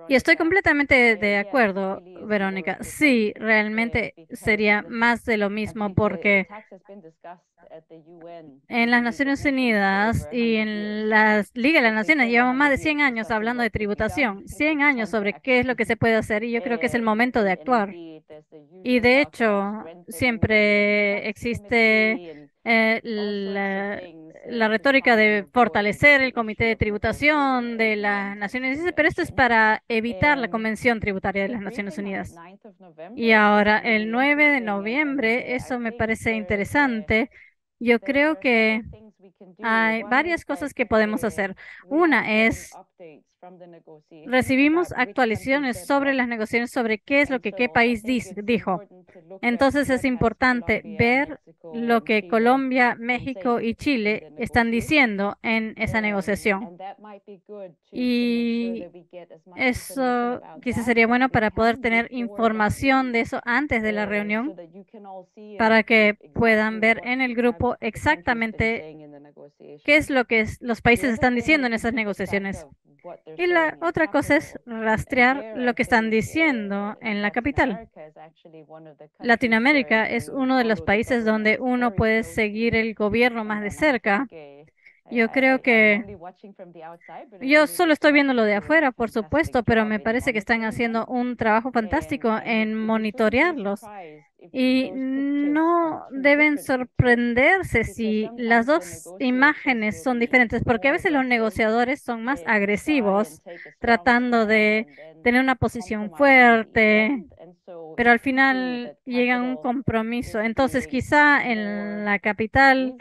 Y estoy completamente de acuerdo, Verónica. Sí, realmente sería más de lo mismo porque en las Naciones Unidas y en la Liga de las Naciones llevamos más de 100 años hablando de tributación, 100 años sobre qué es lo que se puede hacer y yo creo que es el momento de actuar. Y de hecho, siempre existe la retórica de fortalecer el Comité de Tributación de las Naciones Unidas, pero esto es para evitar la Convención Tributaria de las Naciones Unidas. Y ahora, el 9 de noviembre, eso me parece interesante. Yo creo que hay varias cosas que podemos hacer. Una es, recibimos actualizaciones sobre las negociaciones sobre qué es lo que qué país dijo. Entonces es importante ver lo que Colombia, México y Chile están diciendo en esa negociación. Y eso quizás sería bueno para poder tener información de eso antes de la reunión, para que puedan ver en el grupo exactamente qué es lo que los países están diciendo en esas negociaciones. Y la otra cosa es rastrear lo que están diciendo en la capital. Latinoamérica es uno de los países donde uno puede seguir el gobierno más de cerca. Yo creo que yo solo estoy viendo lo de afuera, por supuesto, pero me parece que están haciendo un trabajo fantástico en monitorearlos. Y no deben sorprenderse si las dos imágenes son diferentes, porque a veces los negociadores son más agresivos, tratando de tener una posición fuerte, pero al final llegan a un compromiso. Entonces, quizá en la capital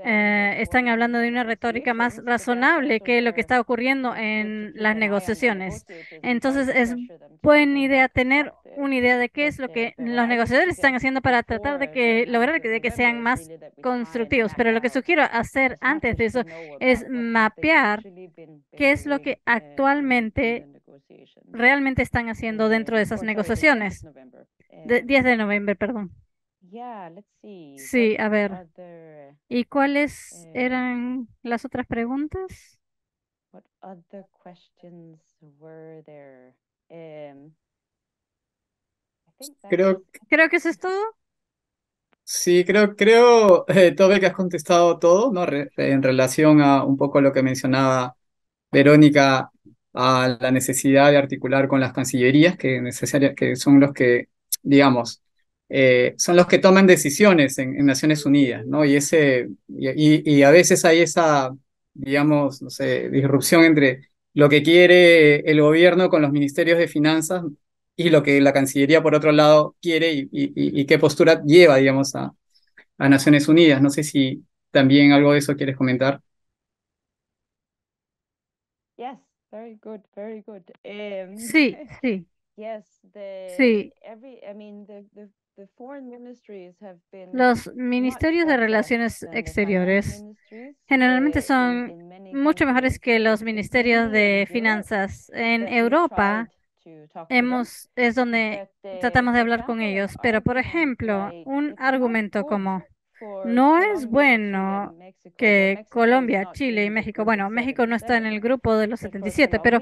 están hablando de una retórica más razonable que lo que está ocurriendo en las negociaciones. Entonces es buena idea tener una idea de qué es lo que los negociadores están haciendo para tratar de lograr de que sean más constructivos. Pero lo que sugiero hacer antes de eso es mapear qué es lo que actualmente realmente están haciendo dentro de esas negociaciones. 10 de noviembre, perdón. Sí, a ver. ¿Y cuáles eran las otras preguntas?
Creo,
Creo que eso es todo.
sí, Tobe, que has contestado todo, ¿no? En relación a un poco lo que mencionaba Verónica, a la necesidad de articular con las cancillerías, que son los que, digamos, son los que toman decisiones en Naciones Unidas, ¿no? Y a veces hay esa, digamos, no sé, disrupción entre lo que quiere el gobierno con los ministerios de finanzas y lo que la Cancillería, por otro lado, quiere y qué postura lleva, digamos, a Naciones Unidas. No sé si también algo de eso quieres comentar.
Sí, sí, sí. Los ministerios de Relaciones Exteriores generalmente son mucho mejores que los ministerios de Finanzas. En Europa es donde tratamos de hablar con ellos, pero por ejemplo, un argumento como no es bueno que Colombia, Chile y México, bueno, México no está en el grupo de los 77, pero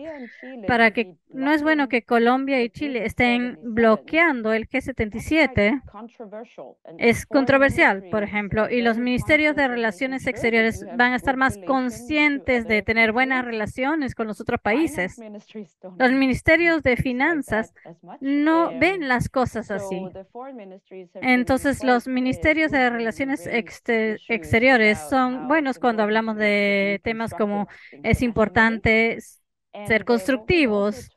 no es bueno que Colombia y Chile estén bloqueando el G77, es controversial, por ejemplo, y los ministerios de Relaciones Exteriores van a estar más conscientes de tener buenas relaciones con los otros países. Los ministerios de Finanzas no ven las cosas así. Entonces, los ministerios de Relaciones Exteriores son buenos cuando hablamos de temas como es importante ser constructivos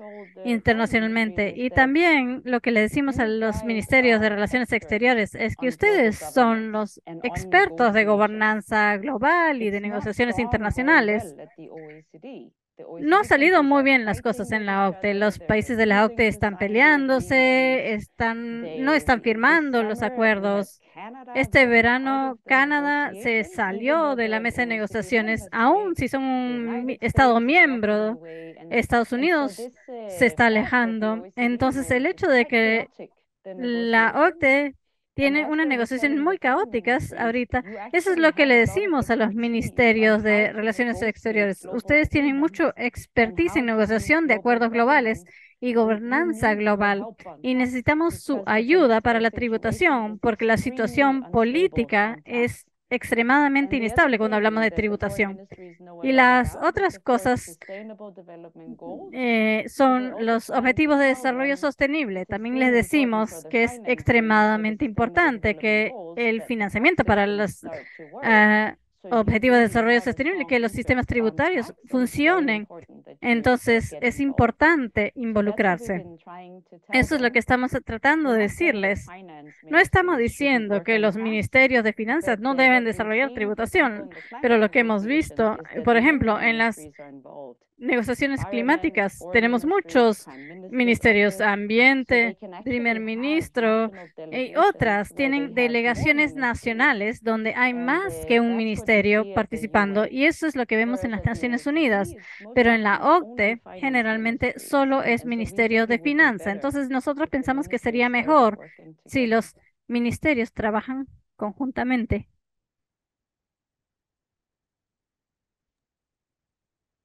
internacionalmente. Y también lo que le decimos a los ministerios de Relaciones Exteriores es que ustedes son los expertos de gobernanza global y de negociaciones internacionales. No han salido muy bien las cosas en la OCDE. Los países de la OCDE están peleándose, no están firmando los acuerdos. Este verano, Canadá se salió de la mesa de negociaciones, aun si son un Estado miembro. Estados Unidos se está alejando. Entonces, el hecho de que la OCDE tiene unas negociaciones muy caóticas ahorita. Eso es lo que le decimos a los ministerios de Relaciones Exteriores. Ustedes tienen mucho expertise en negociación de acuerdos globales y gobernanza global y necesitamos su ayuda para la tributación porque la situación política es extremadamente inestable cuando hablamos de tributación. Y las otras cosas son los objetivos de desarrollo sostenible. También les decimos que es extremadamente importante que el financiamiento para los objetivos de desarrollo sostenible, que los sistemas tributarios funcionen. Entonces, es importante involucrarse. Eso es lo que estamos tratando de decirles. No estamos diciendo que los ministerios de finanzas no deben desarrollar tributación, pero lo que hemos visto, por ejemplo, en las negociaciones climáticas, tenemos muchos ministerios, ambiente, primer ministro y otras tienen delegaciones nacionales donde hay más que un ministerio participando y eso es lo que vemos en las Naciones Unidas, pero en la OCDE generalmente solo es Ministerio de Finanzas. Entonces nosotros pensamos que sería mejor si los ministerios trabajan conjuntamente.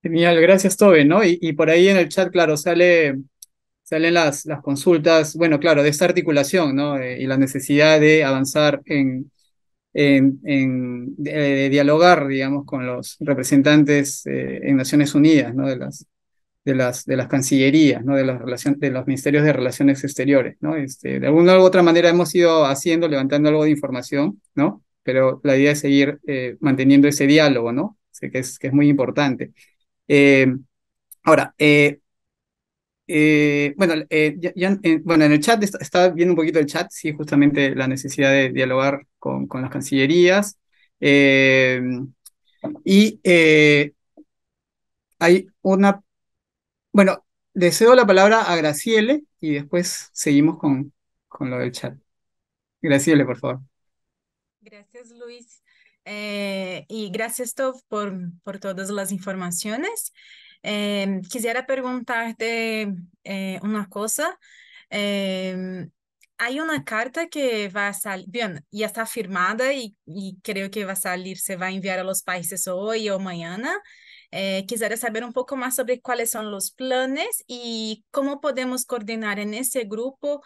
Genial, gracias, Tobe, ¿no? Y por ahí en el chat, claro, salen las consultas, bueno, claro, de esta articulación, ¿no? Y la necesidad de avanzar de dialogar, digamos, con los representantes en Naciones Unidas, ¿no? De las cancillerías, ¿no? De los ministerios de Relaciones Exteriores, ¿no? De alguna u otra manera hemos ido levantando algo de información, ¿no? Pero la idea es seguir manteniendo ese diálogo, ¿no? Sé que es muy importante. Eh, Ahora, bueno, bueno, en el chat está viendo un poquito el chat, sí, justamente la necesidad de dialogar con las cancillerías. Eh, y hay una, bueno, le cedo la palabra a Graciele y después seguimos con lo del chat. Graciele, por favor.
Gracias, Luis. Y gracias, Tov, por todas las informaciones. Quisiera preguntarte una cosa. Eh, Hay una carta que va a salir, bien, ya está firmada y creo que va a salir, se va a enviar a los países hoy o mañana. Quisiera saber un poco más sobre cuáles son los planes y cómo podemos coordinar en ese grupo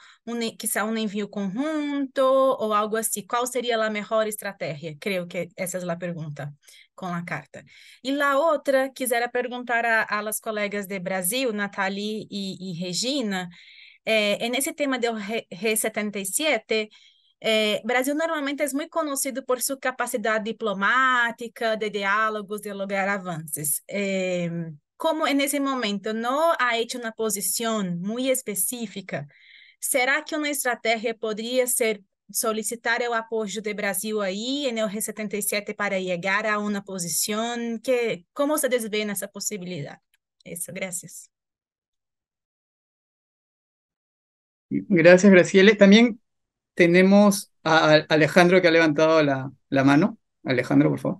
quizá un envío conjunto o algo así. ¿Cuál sería la mejor estrategia? Creo que esa es la pregunta con la carta. Y la otra, quisiera preguntar a las colegas de Brasil, Nathalie y Regina, en ese tema del G77, Brasil normalmente es muy conocido por su capacidad diplomática, de diálogos, de lograr avances. Como en ese momento no ha hecho una posición muy específica, ¿será que una estrategia podría ser solicitar el apoyo de Brasil ahí en el G77 para llegar a una posición? ¿Cómo ustedes ven esa posibilidad? Eso, gracias.
Gracias, Graciele. También tenemos a Alejandro que ha levantado la mano. Alejandro, por favor.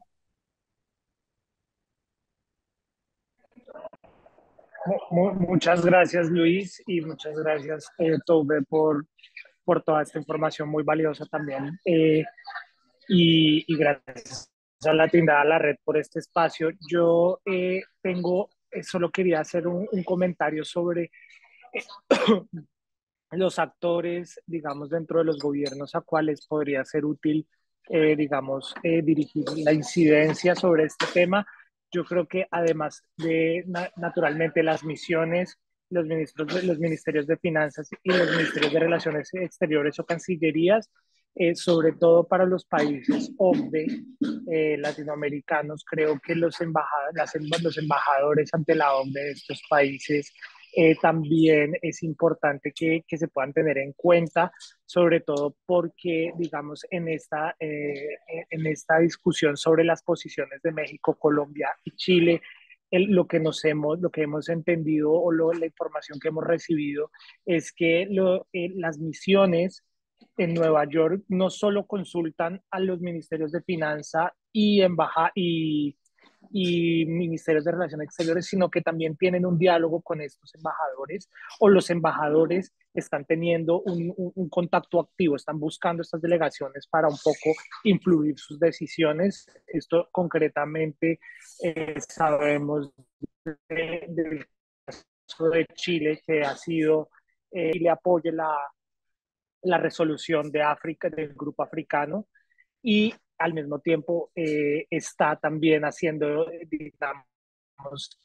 Muchas gracias, Luis, y muchas gracias, Tove, por toda esta información muy valiosa también. Y gracias a la tienda, a la red por este espacio. Yo solo quería hacer un comentario sobre los actores, digamos, dentro de los gobiernos a cuales podría ser útil, digamos, dirigir la incidencia sobre este tema. Yo creo que además de, naturalmente, las misiones, los ministerios de finanzas y los ministerios de relaciones exteriores o cancillerías, sobre todo para los países OCDE, latinoamericanos, creo que los embajadores ante la OCDE de estos países también es importante que se puedan tener en cuenta, sobre todo porque, digamos, en esta discusión sobre las posiciones de México, Colombia y Chile, lo que hemos entendido o la información que hemos recibido es que las misiones en Nueva York no solo consultan a los ministerios de finanza y ministerios de Relaciones Exteriores, sino que también tienen un diálogo con estos embajadores o los embajadores están teniendo un contacto activo, están buscando estas delegaciones para un poco influir sus decisiones. Esto concretamente sabemos del caso de Chile, que ha sido, Chile apoya la resolución de África, del grupo africano, y al mismo tiempo está también haciendo, digamos,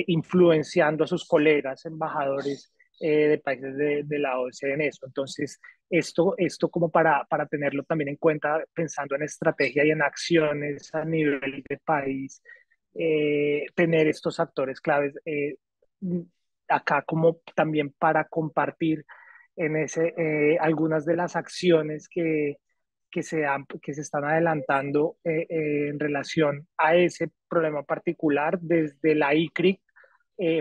influenciando a sus colegas embajadores de países de la OSCE en eso. Entonces, esto como para tenerlo también en cuenta, pensando en estrategia y en acciones a nivel de país, tener estos actores claves acá como también para compartir algunas de las acciones que se están adelantando en relación a ese problema particular desde la ICRIC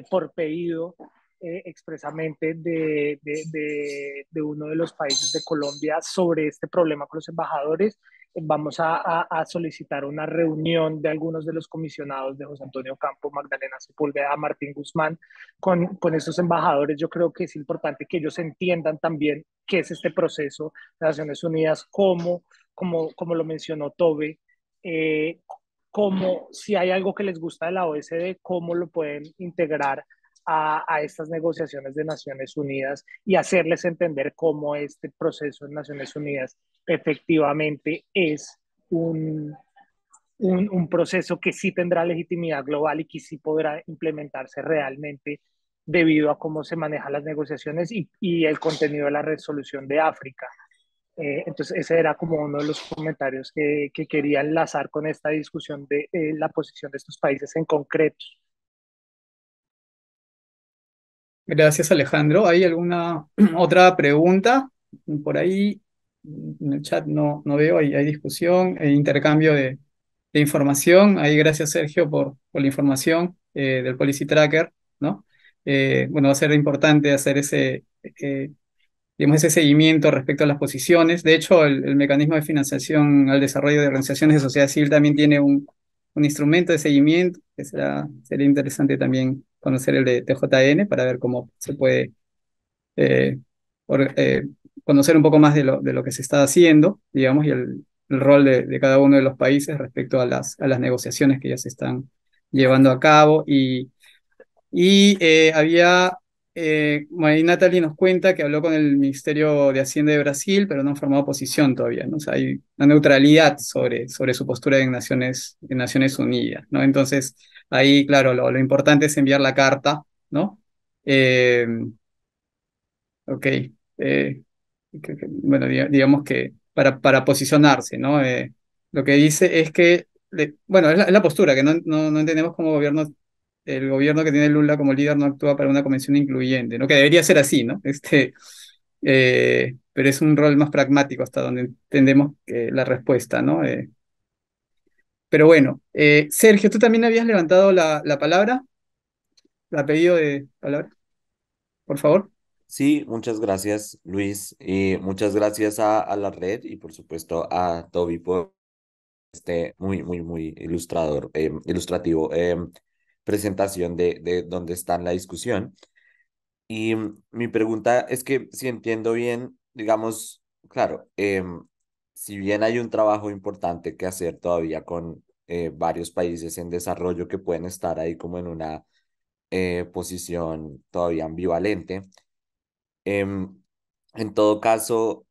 por pedido expresamente de uno de los países de Colombia sobre este problema con los embajadores. Vamos a solicitar una reunión de algunos de los comisionados de José Antonio Campo, Magdalena Sepúlveda, Martín Guzmán, con estos embajadores. Yo creo que es importante que ellos entiendan también qué es este proceso de Naciones Unidas, como lo mencionó Tobe, como si hay algo que les gusta de la OSD, cómo lo pueden integrar a estas negociaciones de Naciones Unidas y hacerles entender cómo este proceso de Naciones Unidas efectivamente es un proceso que sí tendrá legitimidad global y que sí podrá implementarse realmente debido a cómo se manejan las negociaciones y el contenido de la resolución de África. Entonces, ese era como uno de los comentarios que quería enlazar con esta discusión de la posición de estos países en concreto.
Gracias, Alejandro. ¿Hay alguna otra pregunta por ahí? En el chat no veo, hay discusión e intercambio de información. Ahí gracias, Sergio, por la información del Policy Tracker, ¿no? Bueno, va a ser importante hacer digamos, ese seguimiento respecto a las posiciones. De hecho, el mecanismo de financiación al desarrollo de organizaciones de sociedad civil también tiene un instrumento de seguimiento, que sería interesante también conocer el de TJN para ver cómo se puede eh, conocer un poco más de lo que se está haciendo, digamos, y el rol de cada uno de los países respecto a las negociaciones que ya se están llevando a cabo. Bueno, y Natalie nos cuenta que habló con el Ministerio de Hacienda de Brasil, pero no han formado posición todavía, ¿no? O sea, hay una neutralidad sobre su postura en Naciones Unidas, ¿no? Entonces, ahí, claro, lo importante es enviar la carta, ¿no? Eh, ok. Bueno, digamos que para posicionarse, ¿no? Lo que dice es que, bueno, es la postura, que no entendemos cómo el gobierno que tiene Lula como líder no actúa para una convención incluyente, ¿no? Que debería ser así, ¿no? Pero es un rol más pragmático hasta donde entendemos la respuesta, ¿no? Pero bueno, Sergio, tú también habías levantado la palabra, la pedido de palabra, por favor.
Sí, muchas gracias, Luis, y muchas gracias a la red y por supuesto a Toby por muy, muy, muy ilustrativo presentación de dónde está en la discusión. Y mi pregunta es que si entiendo bien, digamos, claro, si bien hay un trabajo importante que hacer todavía con varios países en desarrollo que pueden estar ahí como en una posición todavía ambivalente, em, en todo caso,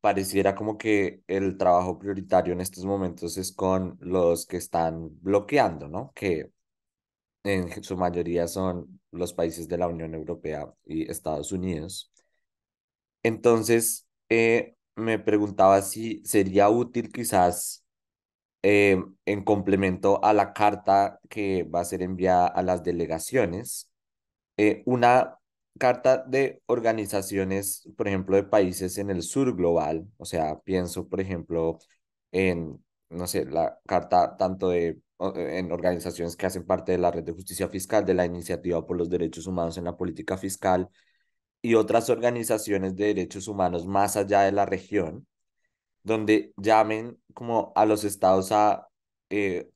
pareciera como que el trabajo prioritario en estos momentos es con los que están bloqueando, ¿no? Que en su mayoría son los países de la Unión Europea y Estados Unidos. Entonces, me preguntaba si sería útil quizás en complemento a la carta que va a ser enviada a las delegaciones, una carta de organizaciones, por ejemplo, de países en el sur global. O sea, pienso, por ejemplo, en, no sé, la carta tanto en organizaciones que hacen parte de la Red de Justicia Fiscal, de la Iniciativa por los Derechos Humanos en la Política Fiscal y otras organizaciones de derechos humanos más allá de la región, donde llamen como a los estados a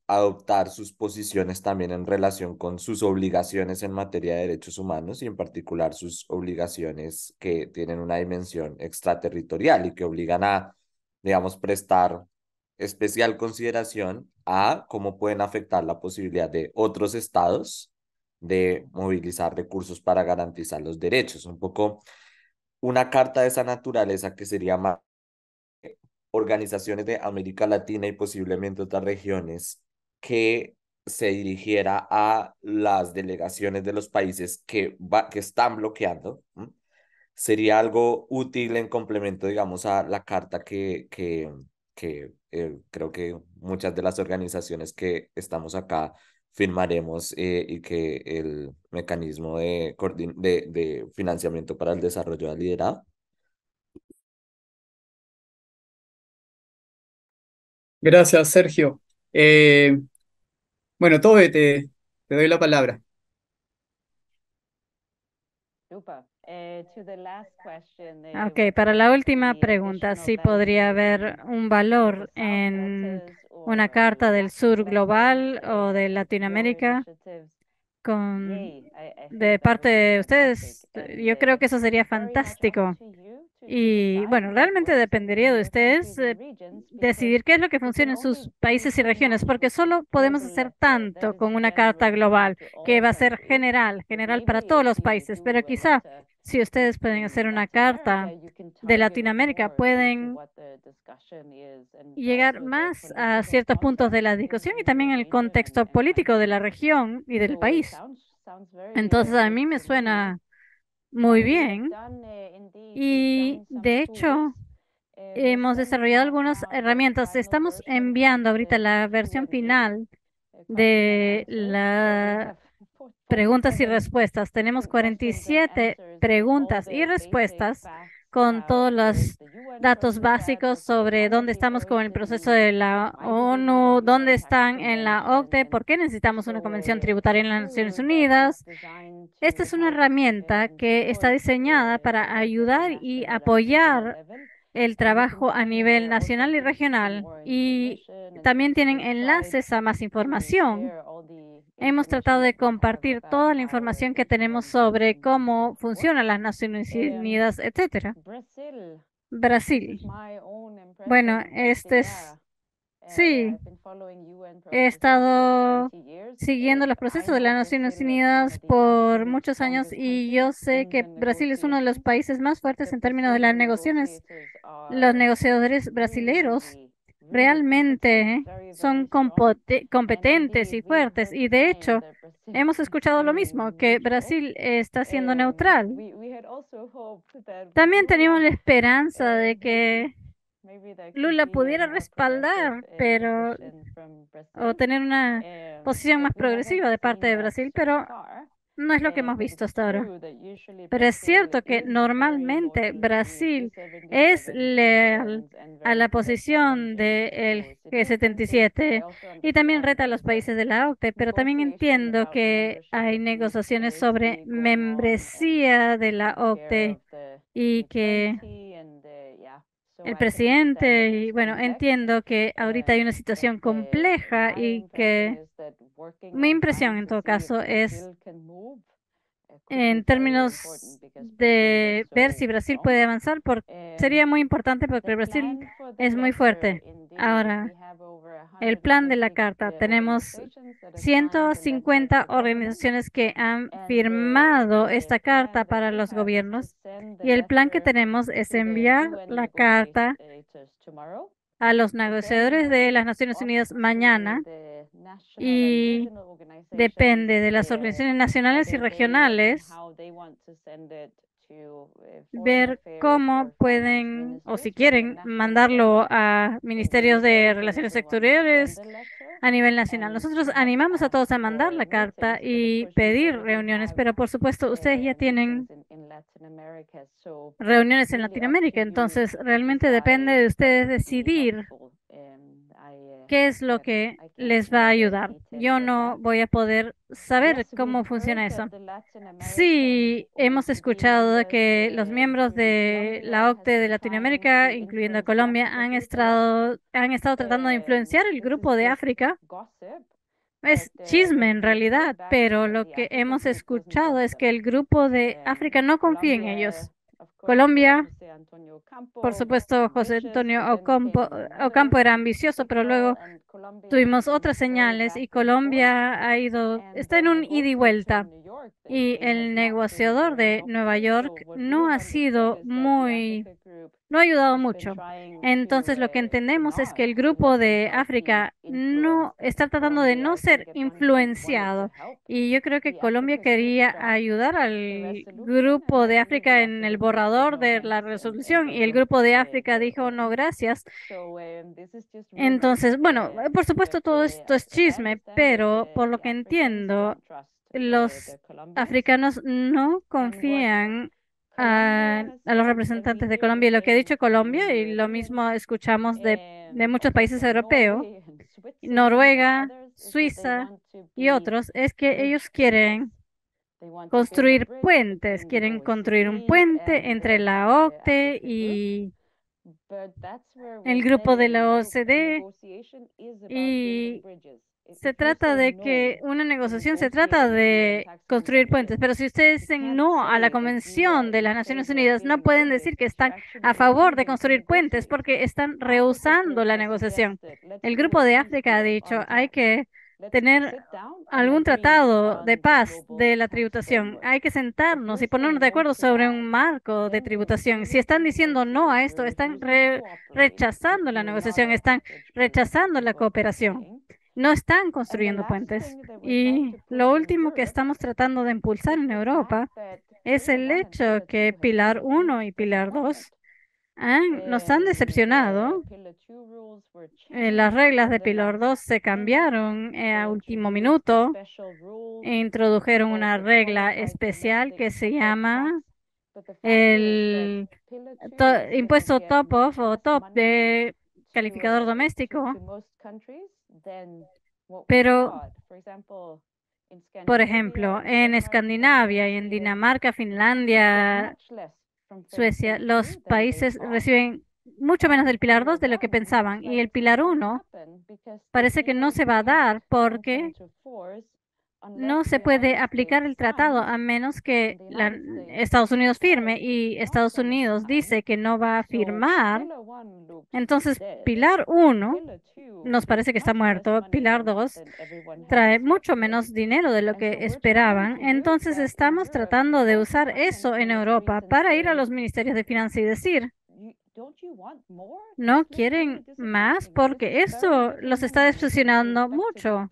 adoptar sus posiciones también en relación con sus obligaciones en materia de derechos humanos y en particular sus obligaciones que tienen una dimensión extraterritorial y que obligan a, digamos, prestar especial consideración a cómo pueden afectar la posibilidad de otros estados de movilizar recursos para garantizar los derechos. Un poco una carta de esa naturaleza que sería más organizaciones de América Latina y posiblemente otras regiones que se dirigiera a las delegaciones de los países que están bloqueando. ¿M? Sería algo útil en complemento, digamos, a la carta que creo que muchas de las organizaciones que estamos acá firmaremos y que el mecanismo de financiamiento para el desarrollo ha liderado.
Gracias, Sergio. Bueno, Tobe, te doy la palabra.
Super. To the last question,
Ok, para la última pregunta, ¿sí podría haber un valor en una carta del sur global o de Latinoamérica de parte de ustedes? Yo creo que eso sería fantástico. Y bueno, realmente dependería de ustedes decidir qué es lo que funciona en sus países y regiones, porque solo podemos hacer tanto con una carta global que va a ser general para todos los países, pero quizá si ustedes pueden hacer una carta de Latinoamérica, pueden llegar más a ciertos puntos de la discusión y también el contexto político de la región y del país. Entonces, a mí me suena muy bien y de hecho hemos desarrollado algunas herramientas. Estamos enviando ahorita la versión final de las preguntas y respuestas. Tenemos 47 preguntas y respuestas con todas las datos básicos sobre dónde estamos con el proceso de la ONU, dónde están en la OCDE, por qué necesitamos una convención tributaria en las Naciones Unidas. Esta es una herramienta que está diseñada para ayudar y apoyar el trabajo a nivel nacional y regional. Y también tienen enlaces a más información. Hemos tratado de compartir toda la información que tenemos sobre cómo funcionan las Naciones Unidas, etcétera. Brasil. Bueno, sí, he estado siguiendo los procesos de las Naciones Unidas por muchos años y yo sé que Brasil es uno de los países más fuertes en términos de las negociaciones. Los negociadores brasileños realmente son competentes y fuertes y de hecho hemos escuchado lo mismo, que Brasil está siendo neutral. También teníamos la esperanza de que Lula pudiera respaldar, pero o tener una posición más progresiva de parte de Brasil, pero no es lo que hemos visto hasta ahora. Pero es cierto que normalmente Brasil es leal a la posición del G77 y también reta a los países de la OCDE, pero también entiendo que hay negociaciones sobre membresía de la OCDE y que el presidente, y bueno, entiendo que ahorita hay una situación compleja y que mi impresión en todo caso es en términos de ver si Brasil puede avanzar, sería muy importante porque Brasil es muy fuerte. Ahora, el plan de la carta. Tenemos 150 organizaciones que han firmado esta carta para los gobiernos y el plan que tenemos es enviar la carta a los negociadores de las Naciones Unidas mañana y depende de las organizaciones nacionales y regionales ver cómo pueden o si quieren mandarlo a ministerios de relaciones exteriores a nivel nacional. Nosotros animamos a todos a mandar la carta y pedir reuniones, pero por supuesto ustedes ya tienen reuniones en Latinoamérica, entonces realmente depende de ustedes decidir qué es lo que les va a ayudar. Yo no voy a poder saber cómo funciona eso. Sí, hemos escuchado de que los miembros de la OCDE de Latinoamérica, incluyendo a Colombia, han estado tratando de influenciar el grupo de África. Es chisme en realidad, pero lo que hemos escuchado es que el grupo de África no confía en ellos. Colombia, por supuesto, José Antonio Ocampo era ambicioso, pero luego tuvimos otras señales y Colombia está en un ida y vuelta. Y el negociador de Nueva York no ha ayudado mucho. Entonces, lo que entendemos es que el grupo de África no está tratando de no ser influenciado. Y yo creo que Colombia quería ayudar al grupo de África en el borrador de la resolución y el grupo de África dijo no, gracias. Entonces, bueno, por supuesto todo esto es chisme, pero por lo que entiendo, los africanos no confían a los representantes de Colombia y lo que ha dicho Colombia y lo mismo escuchamos de muchos países europeos, Noruega, Suiza y otros, es que ellos quieren construir puentes, quieren construir un puente entre la OCDE y el grupo de la OCDE y se trata de que una negociación se trata de construir puentes, pero si ustedes dicen no a la Convención de las Naciones Unidas, no pueden decir que están a favor de construir puentes porque están rehusando la negociación. El grupo de África ha dicho, hay que tener algún tratado de paz de la tributación. Hay que sentarnos y ponernos de acuerdo sobre un marco de tributación. Si están diciendo no a esto, están rechazando la negociación, están rechazando la cooperación. No están construyendo puentes. Y lo último que estamos tratando de impulsar en Europa es el hecho que Pilar 1 y Pilar 2 nos han decepcionado. Las reglas de Pilar 2 se cambiaron a último minuto e introdujeron una regla especial que se llama el impuesto top-off o top de calificador doméstico, pero, por ejemplo, en Escandinavia y en Dinamarca, Finlandia, Suecia, los países reciben mucho menos del Pilar 2 de lo que pensaban, y el Pilar 1 parece que no se va a dar porque no se puede aplicar el tratado a menos que Estados Unidos firme, y Estados Unidos dice que no va a firmar. Entonces, Pilar 1 nos parece que está muerto. Pilar 2 trae mucho menos dinero de lo que esperaban. Entonces, estamos tratando de usar eso en Europa para ir a los ministerios de finanzas y decir, ¿no quieren más? Porque esto los está decepcionando mucho.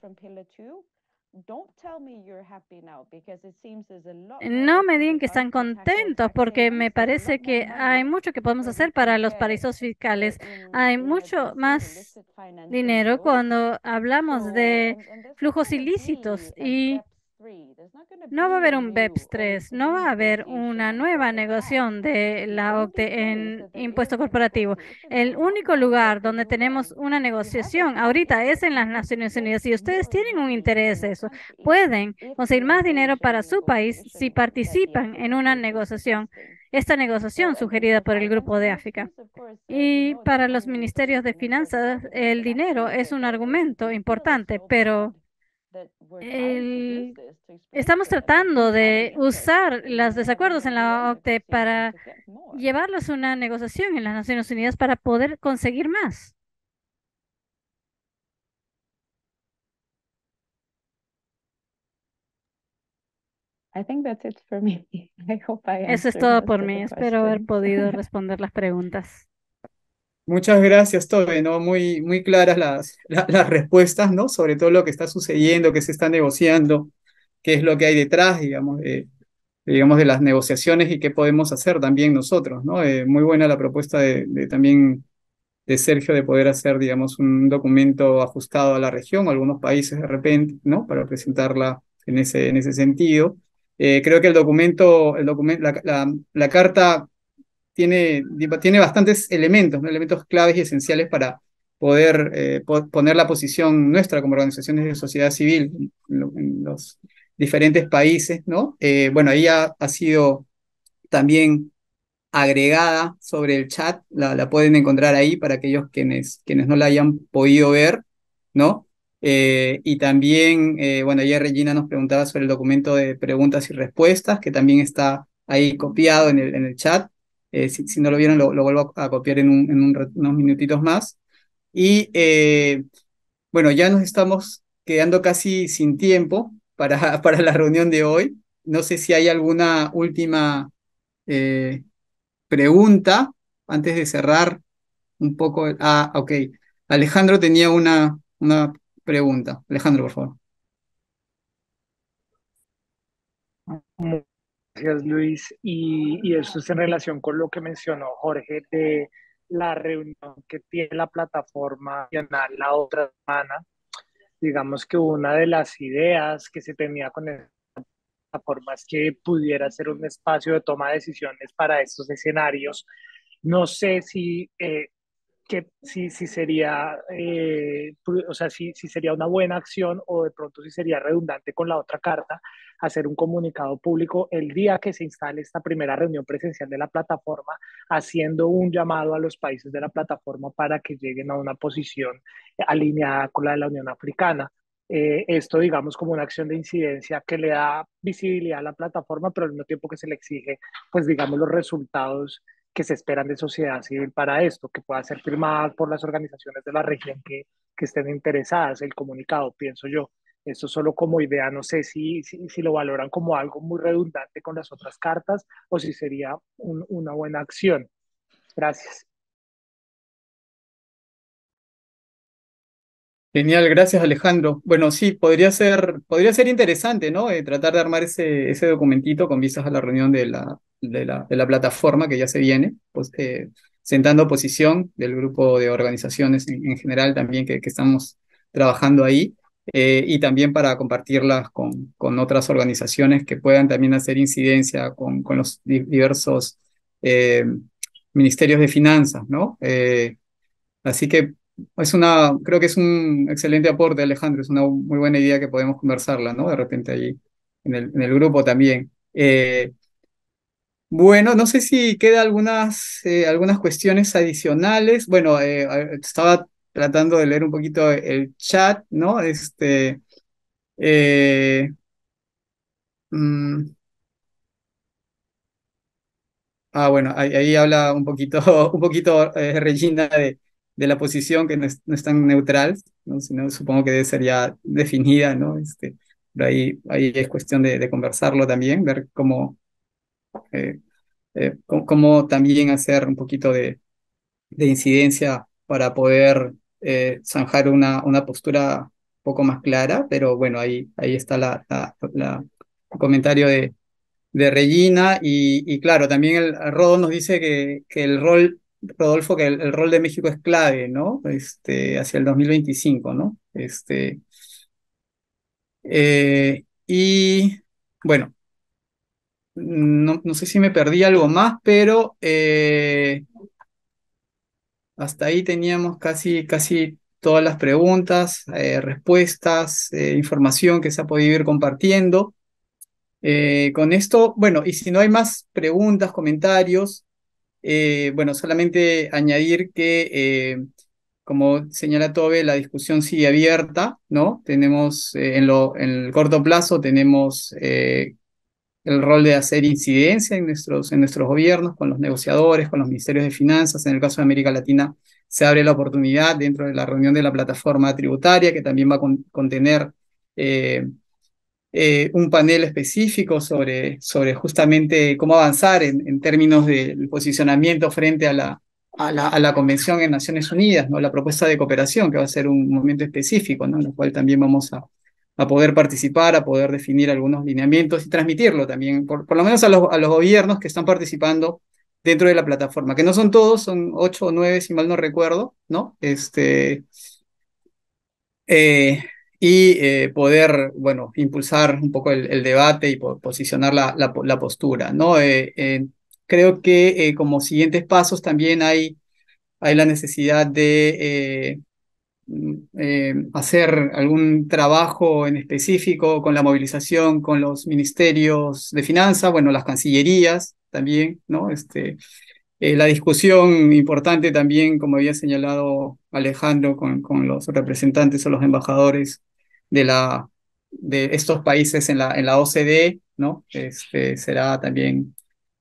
No me digan que están contentos, porque me parece que hay mucho que podemos hacer para los paraísos fiscales. Hay mucho más dinero cuando hablamos de flujos ilícitos, y no va a haber un BEPS 3, no va a haber una nueva negociación de la OCDE en impuesto corporativo. El único lugar donde tenemos una negociación ahorita es en las Naciones Unidas, y ustedes tienen un interés en eso. Pueden conseguir más dinero para su país si participan en una negociación, esta negociación sugerida por el Grupo de África. Y para los ministerios de finanzas, el dinero es un argumento importante, pero estamos tratando de usar los desacuerdos en la OCDE para llevarlos a una negociación en las Naciones Unidas para poder conseguir más. Eso es todo por mí. Espero haber podido responder las preguntas.
Muchas gracias, Tobe, ¿no? Muy claras las respuestas, ¿no? Sobre todo lo que está sucediendo, qué se está negociando, qué es lo que hay detrás, digamos, de las negociaciones y qué podemos hacer también nosotros, ¿no? Muy buena la propuesta también de Sergio de poder hacer, digamos, un documento ajustado a la región o a algunos países de repente, ¿no? Para presentarla en ese sentido. Creo que la carta tiene bastantes elementos, ¿no? Elementos claves y esenciales para poder poner la posición nuestra como organizaciones de sociedad civil en los diferentes países, ¿no? Bueno, ahí ha sido también agregada sobre el chat, la pueden encontrar ahí para aquellos quienes no la hayan podido ver, ¿no? Y también, bueno, ya Regina nos preguntaba sobre el documento de preguntas y respuestas, que también está ahí copiado en el chat. Si no lo vieron, lo vuelvo a copiar en unos minutitos más. Y bueno, ya nos estamos quedando casi sin tiempo para la reunión de hoy. No sé si hay alguna última pregunta antes de cerrar un poco. Ok. Alejandro tenía una pregunta. Alejandro, por favor.
Gracias, Luis. Y esto es en relación con lo que mencionó Jorge de la reunión que tiene la plataforma nacional la otra semana. Digamos que una de las ideas que se tenía con esta plataforma es que pudiera ser un espacio de toma de decisiones para estos escenarios. No sé si sería, o sea, si sería una buena acción o de pronto si sería redundante con la otra carta, hacer un comunicado público el día que se instale esta primera reunión presencial de la plataforma, haciendo un llamado a los países de la plataforma para que lleguen a una posición alineada con la de la Unión Africana. Esto, digamos, como una acción de incidencia que le da visibilidad a la plataforma, pero al mismo tiempo que se le exige, pues, digamos, los resultados que se esperan de sociedad civil para esto, que pueda ser firmada por las organizaciones de la región que estén interesadas, el comunicado, pienso yo. Esto solo como idea, no sé si lo valoran como algo muy redundante con las otras cartas o si sería una buena acción. Gracias.
Genial, gracias Alejandro. Bueno, sí, podría ser interesante, ¿no? Tratar de armar ese documentito con vistas a la reunión de la plataforma que ya se viene, pues, sentando posición del grupo de organizaciones en general también que estamos trabajando ahí. y también para compartirlas con otras organizaciones que puedan también hacer incidencia con los diversos ministerios de finanzas, ¿no? Así que creo que es un excelente aporte, Alejandro, es una muy buena idea que podemos conversarla, ¿no? De repente ahí en el grupo también. Bueno, no sé si queda algunas cuestiones adicionales. Bueno, estaba tratando de leer un poquito el chat, ¿no? Eh, mm, bueno, ahí habla un poquito, un poquito Regina de la posición que no es tan neutral, ¿no? Sino supongo que debe ser ya definida, ¿no? Pero ahí es cuestión de conversarlo también, ver eh, cómo también hacer un poquito de incidencia para poder zanjar una postura un poco más clara, pero bueno, ahí está el comentario de Regina y claro, también Rodo nos dice que el rol, Rodolfo, que el rol de México es clave, ¿no? Hacia el 2025, ¿no? Y bueno, no sé si me perdí algo más, pero hasta ahí teníamos casi todas las preguntas, respuestas, información que se ha podido ir compartiendo. Con esto, bueno, y si no hay más preguntas, comentarios, bueno, solamente añadir que, como señala Tobe, la discusión sigue abierta, ¿no? Tenemos, en el corto plazo, tenemos el rol de hacer incidencia en nuestros gobiernos, con los negociadores, con los ministerios de finanzas. En el caso de América Latina, se abre la oportunidad dentro de la reunión de la plataforma tributaria, que también va a contener eh, un panel específico sobre justamente cómo avanzar en términos del posicionamiento frente a la Convención en Naciones Unidas, ¿no? La propuesta de cooperación, que va a ser un momento específico, ¿no? En el cual también vamos a poder participar, a poder definir algunos lineamientos y transmitirlo también, por lo menos a los gobiernos que están participando dentro de la plataforma, que no son todos, son 8 o 9, si mal no recuerdo, ¿no? eh, poder, bueno, impulsar un poco el debate y posicionar la postura, ¿no? Creo que como siguientes pasos también hay la necesidad de hacer algún trabajo en específico con la movilización con los ministerios de finanzas, bueno, las cancillerías también, ¿no? La discusión importante también, como había señalado Alejandro, con los representantes o los embajadores de estos países en la OCDE, ¿no? Será también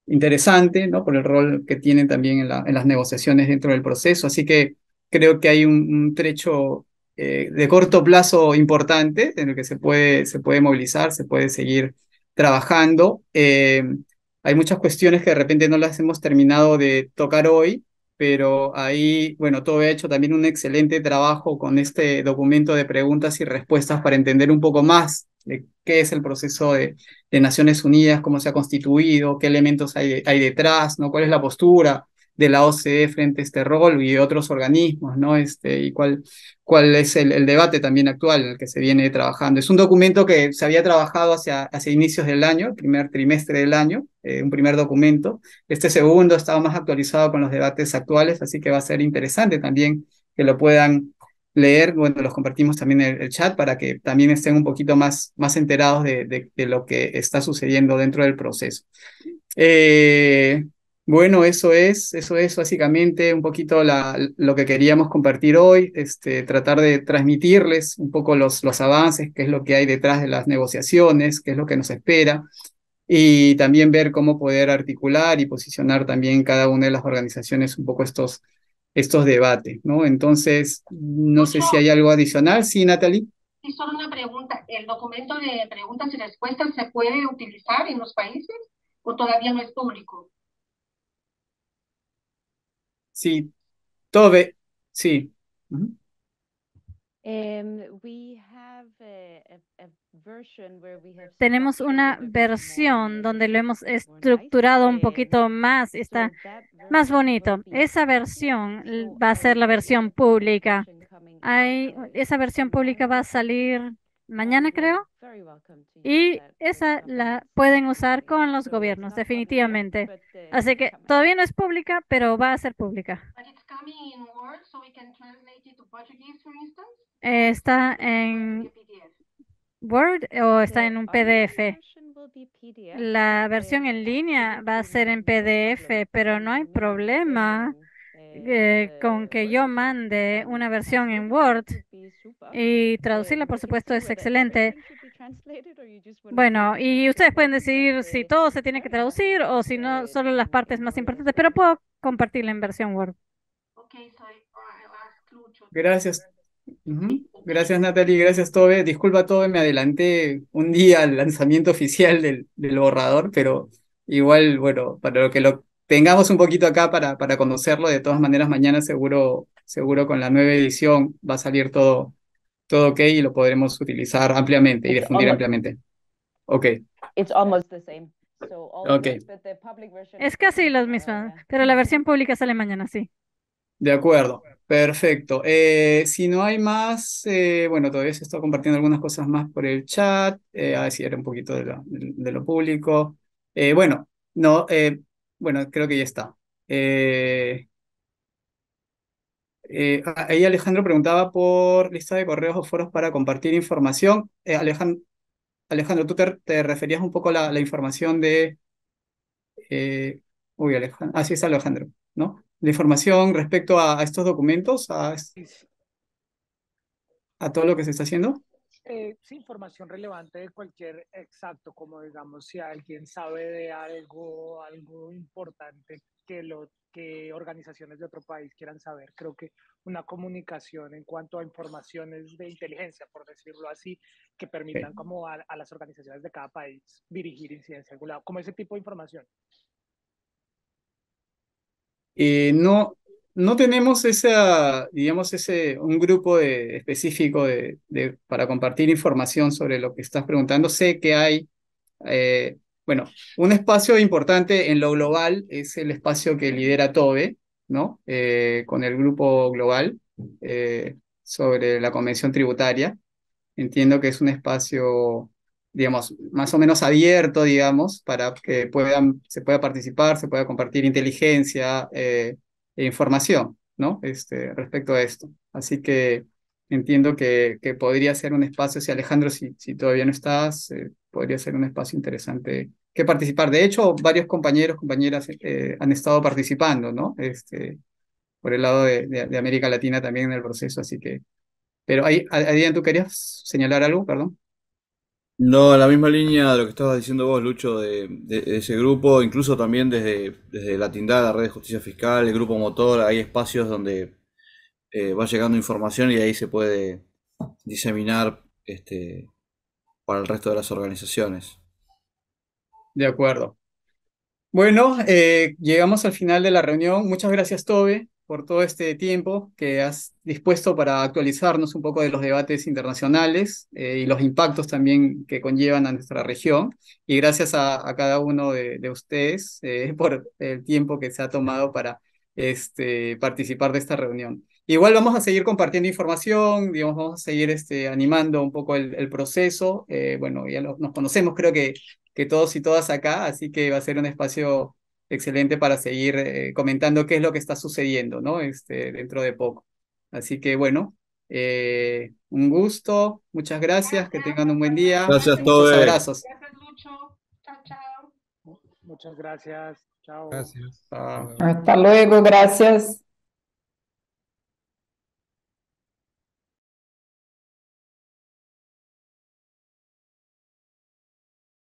interesante, ¿no? Por el rol que tienen también en las negociaciones dentro del proceso. Así que creo que hay un trecho de corto plazo importante en el que se puede movilizar, se puede seguir trabajando. Hay muchas cuestiones que de repente no las hemos terminado de tocar hoy, pero ahí, bueno, todo he hecho también un excelente trabajo con este documento de preguntas y respuestas para entender un poco más de qué es el proceso de Naciones Unidas, cómo se ha constituido, qué elementos hay detrás, ¿no? Cuál es la postura de la OCDE frente a este rol y de otros organismos, ¿no? Y cuál es el debate también actual en el que se viene trabajando. Es un documento que se había trabajado hacia inicios del año, el primer trimestre del año, un primer documento. Este segundo estaba más actualizado con los debates actuales, así que va a ser interesante también que lo puedan leer. Bueno, los compartimos también en el chat para que también estén un poquito más enterados de lo que está sucediendo dentro del proceso. Bueno, eso es básicamente un poquito lo que queríamos compartir hoy, tratar de transmitirles un poco los avances, qué es lo que hay detrás de las negociaciones, qué es lo que nos espera, y también ver cómo poder articular y posicionar también cada una de las organizaciones un poco estos debates, ¿no? Entonces, no sé si hay algo adicional. Sí, Natalie.
Sí, solo una pregunta. ¿El documento de preguntas y respuestas se puede utilizar en los países o todavía no es público?
Sí, Tobe, sí. Ujú.
Tenemos una versión donde lo hemos estructurado un poquito más, está más bonito. Esa versión va a ser la versión pública. Esa versión pública va a salir mañana, creo. Y esa la pueden usar con los gobiernos, definitivamente. Así que todavía no es pública, pero va a ser pública. ¿Está en Word o está en un PDF? La versión en línea va a ser en PDF, pero no hay problema con que yo mande una versión en Word y traducirla, por supuesto, es excelente. Bueno, y ustedes pueden decidir si todo se tiene que traducir o si no, solo las partes más importantes, pero puedo compartirla en versión Word.
Gracias. Gracias, Natalie. Gracias, Tobe. Disculpa, Tobe, me adelanté un día al lanzamiento oficial del borrador, pero igual, bueno, para lo que lo tengamos un poquito acá para conocerlo, de todas maneras, mañana seguro con la nueva edición va a salir todo ok y lo podremos utilizar ampliamente y difundir ampliamente. Ok. Ok.
Es casi las mismas, pero la versión pública sale mañana, sí.
De acuerdo, perfecto. Si no hay más, bueno, todavía se está compartiendo algunas cosas más por el chat, a ver si era un poquito de lo público. Bueno, no, bueno, creo que ya está. Ahí Alejandro preguntaba por lista de correos o foros para compartir información. Alejandro, tú te referías un poco a la información de... uy, Alejandro, así es Alejandro, ¿no? La información respecto a estos documentos, a todo lo que se está haciendo.
Sí, información relevante de cualquier, exacto, como digamos, si alguien sabe de algo importante que organizaciones de otro país quieran saber. Creo que una comunicación en cuanto a informaciones de inteligencia, por decirlo así, que permitan como a las organizaciones de cada país dirigir incidencia a algún lado, como ese tipo de información.
No tenemos digamos, un grupo específico para compartir información sobre lo que estás preguntando. Sé que hay, bueno, un espacio importante en lo global es el espacio que lidera Tobe, ¿no? Con el grupo global sobre la convención tributaria. Entiendo que es un espacio, digamos, más o menos abierto, digamos, para que se pueda participar, se pueda compartir inteligencia e información, ¿no? Respecto a esto. Así que entiendo que podría ser un espacio, si Alejandro, si todavía no estás, podría ser un espacio interesante que participar. De hecho, varios compañeros, compañeras han estado participando, ¿no? Por el lado de América Latina también en el proceso, así que... Pero ahí, Adrián, ¿tú querías señalar algo? Perdón.
No, en la misma línea de lo que estabas diciendo vos, Lucho, de ese grupo, incluso también desde la Tindad, la Red de Justicia Fiscal, el Grupo Motor, hay espacios donde va llegando información y ahí se puede diseminar para el resto de las organizaciones.
De acuerdo. Bueno, llegamos al final de la reunión. Muchas gracias, Tobe, por todo este tiempo que has dispuesto para actualizarnos un poco de los debates internacionales y los impactos también que conllevan a nuestra región. Y gracias a cada uno de ustedes por el tiempo que se ha tomado para participar de esta reunión. Igual vamos a seguir compartiendo información, digamos, vamos a seguir animando un poco el proceso. Bueno, ya nos conocemos, creo que todos y todas acá, así que va a ser un espacio excelente para seguir comentando qué es lo que está sucediendo, ¿no? Dentro de poco. Así que bueno, un gusto, muchas gracias, que tengan un buen día.
Gracias,
Muchos
Tobe.
abrazos.
Gracias, Lucho. Chao, chao.
Muchas gracias. Chao.
Gracias.
Chao.
Hasta luego, gracias.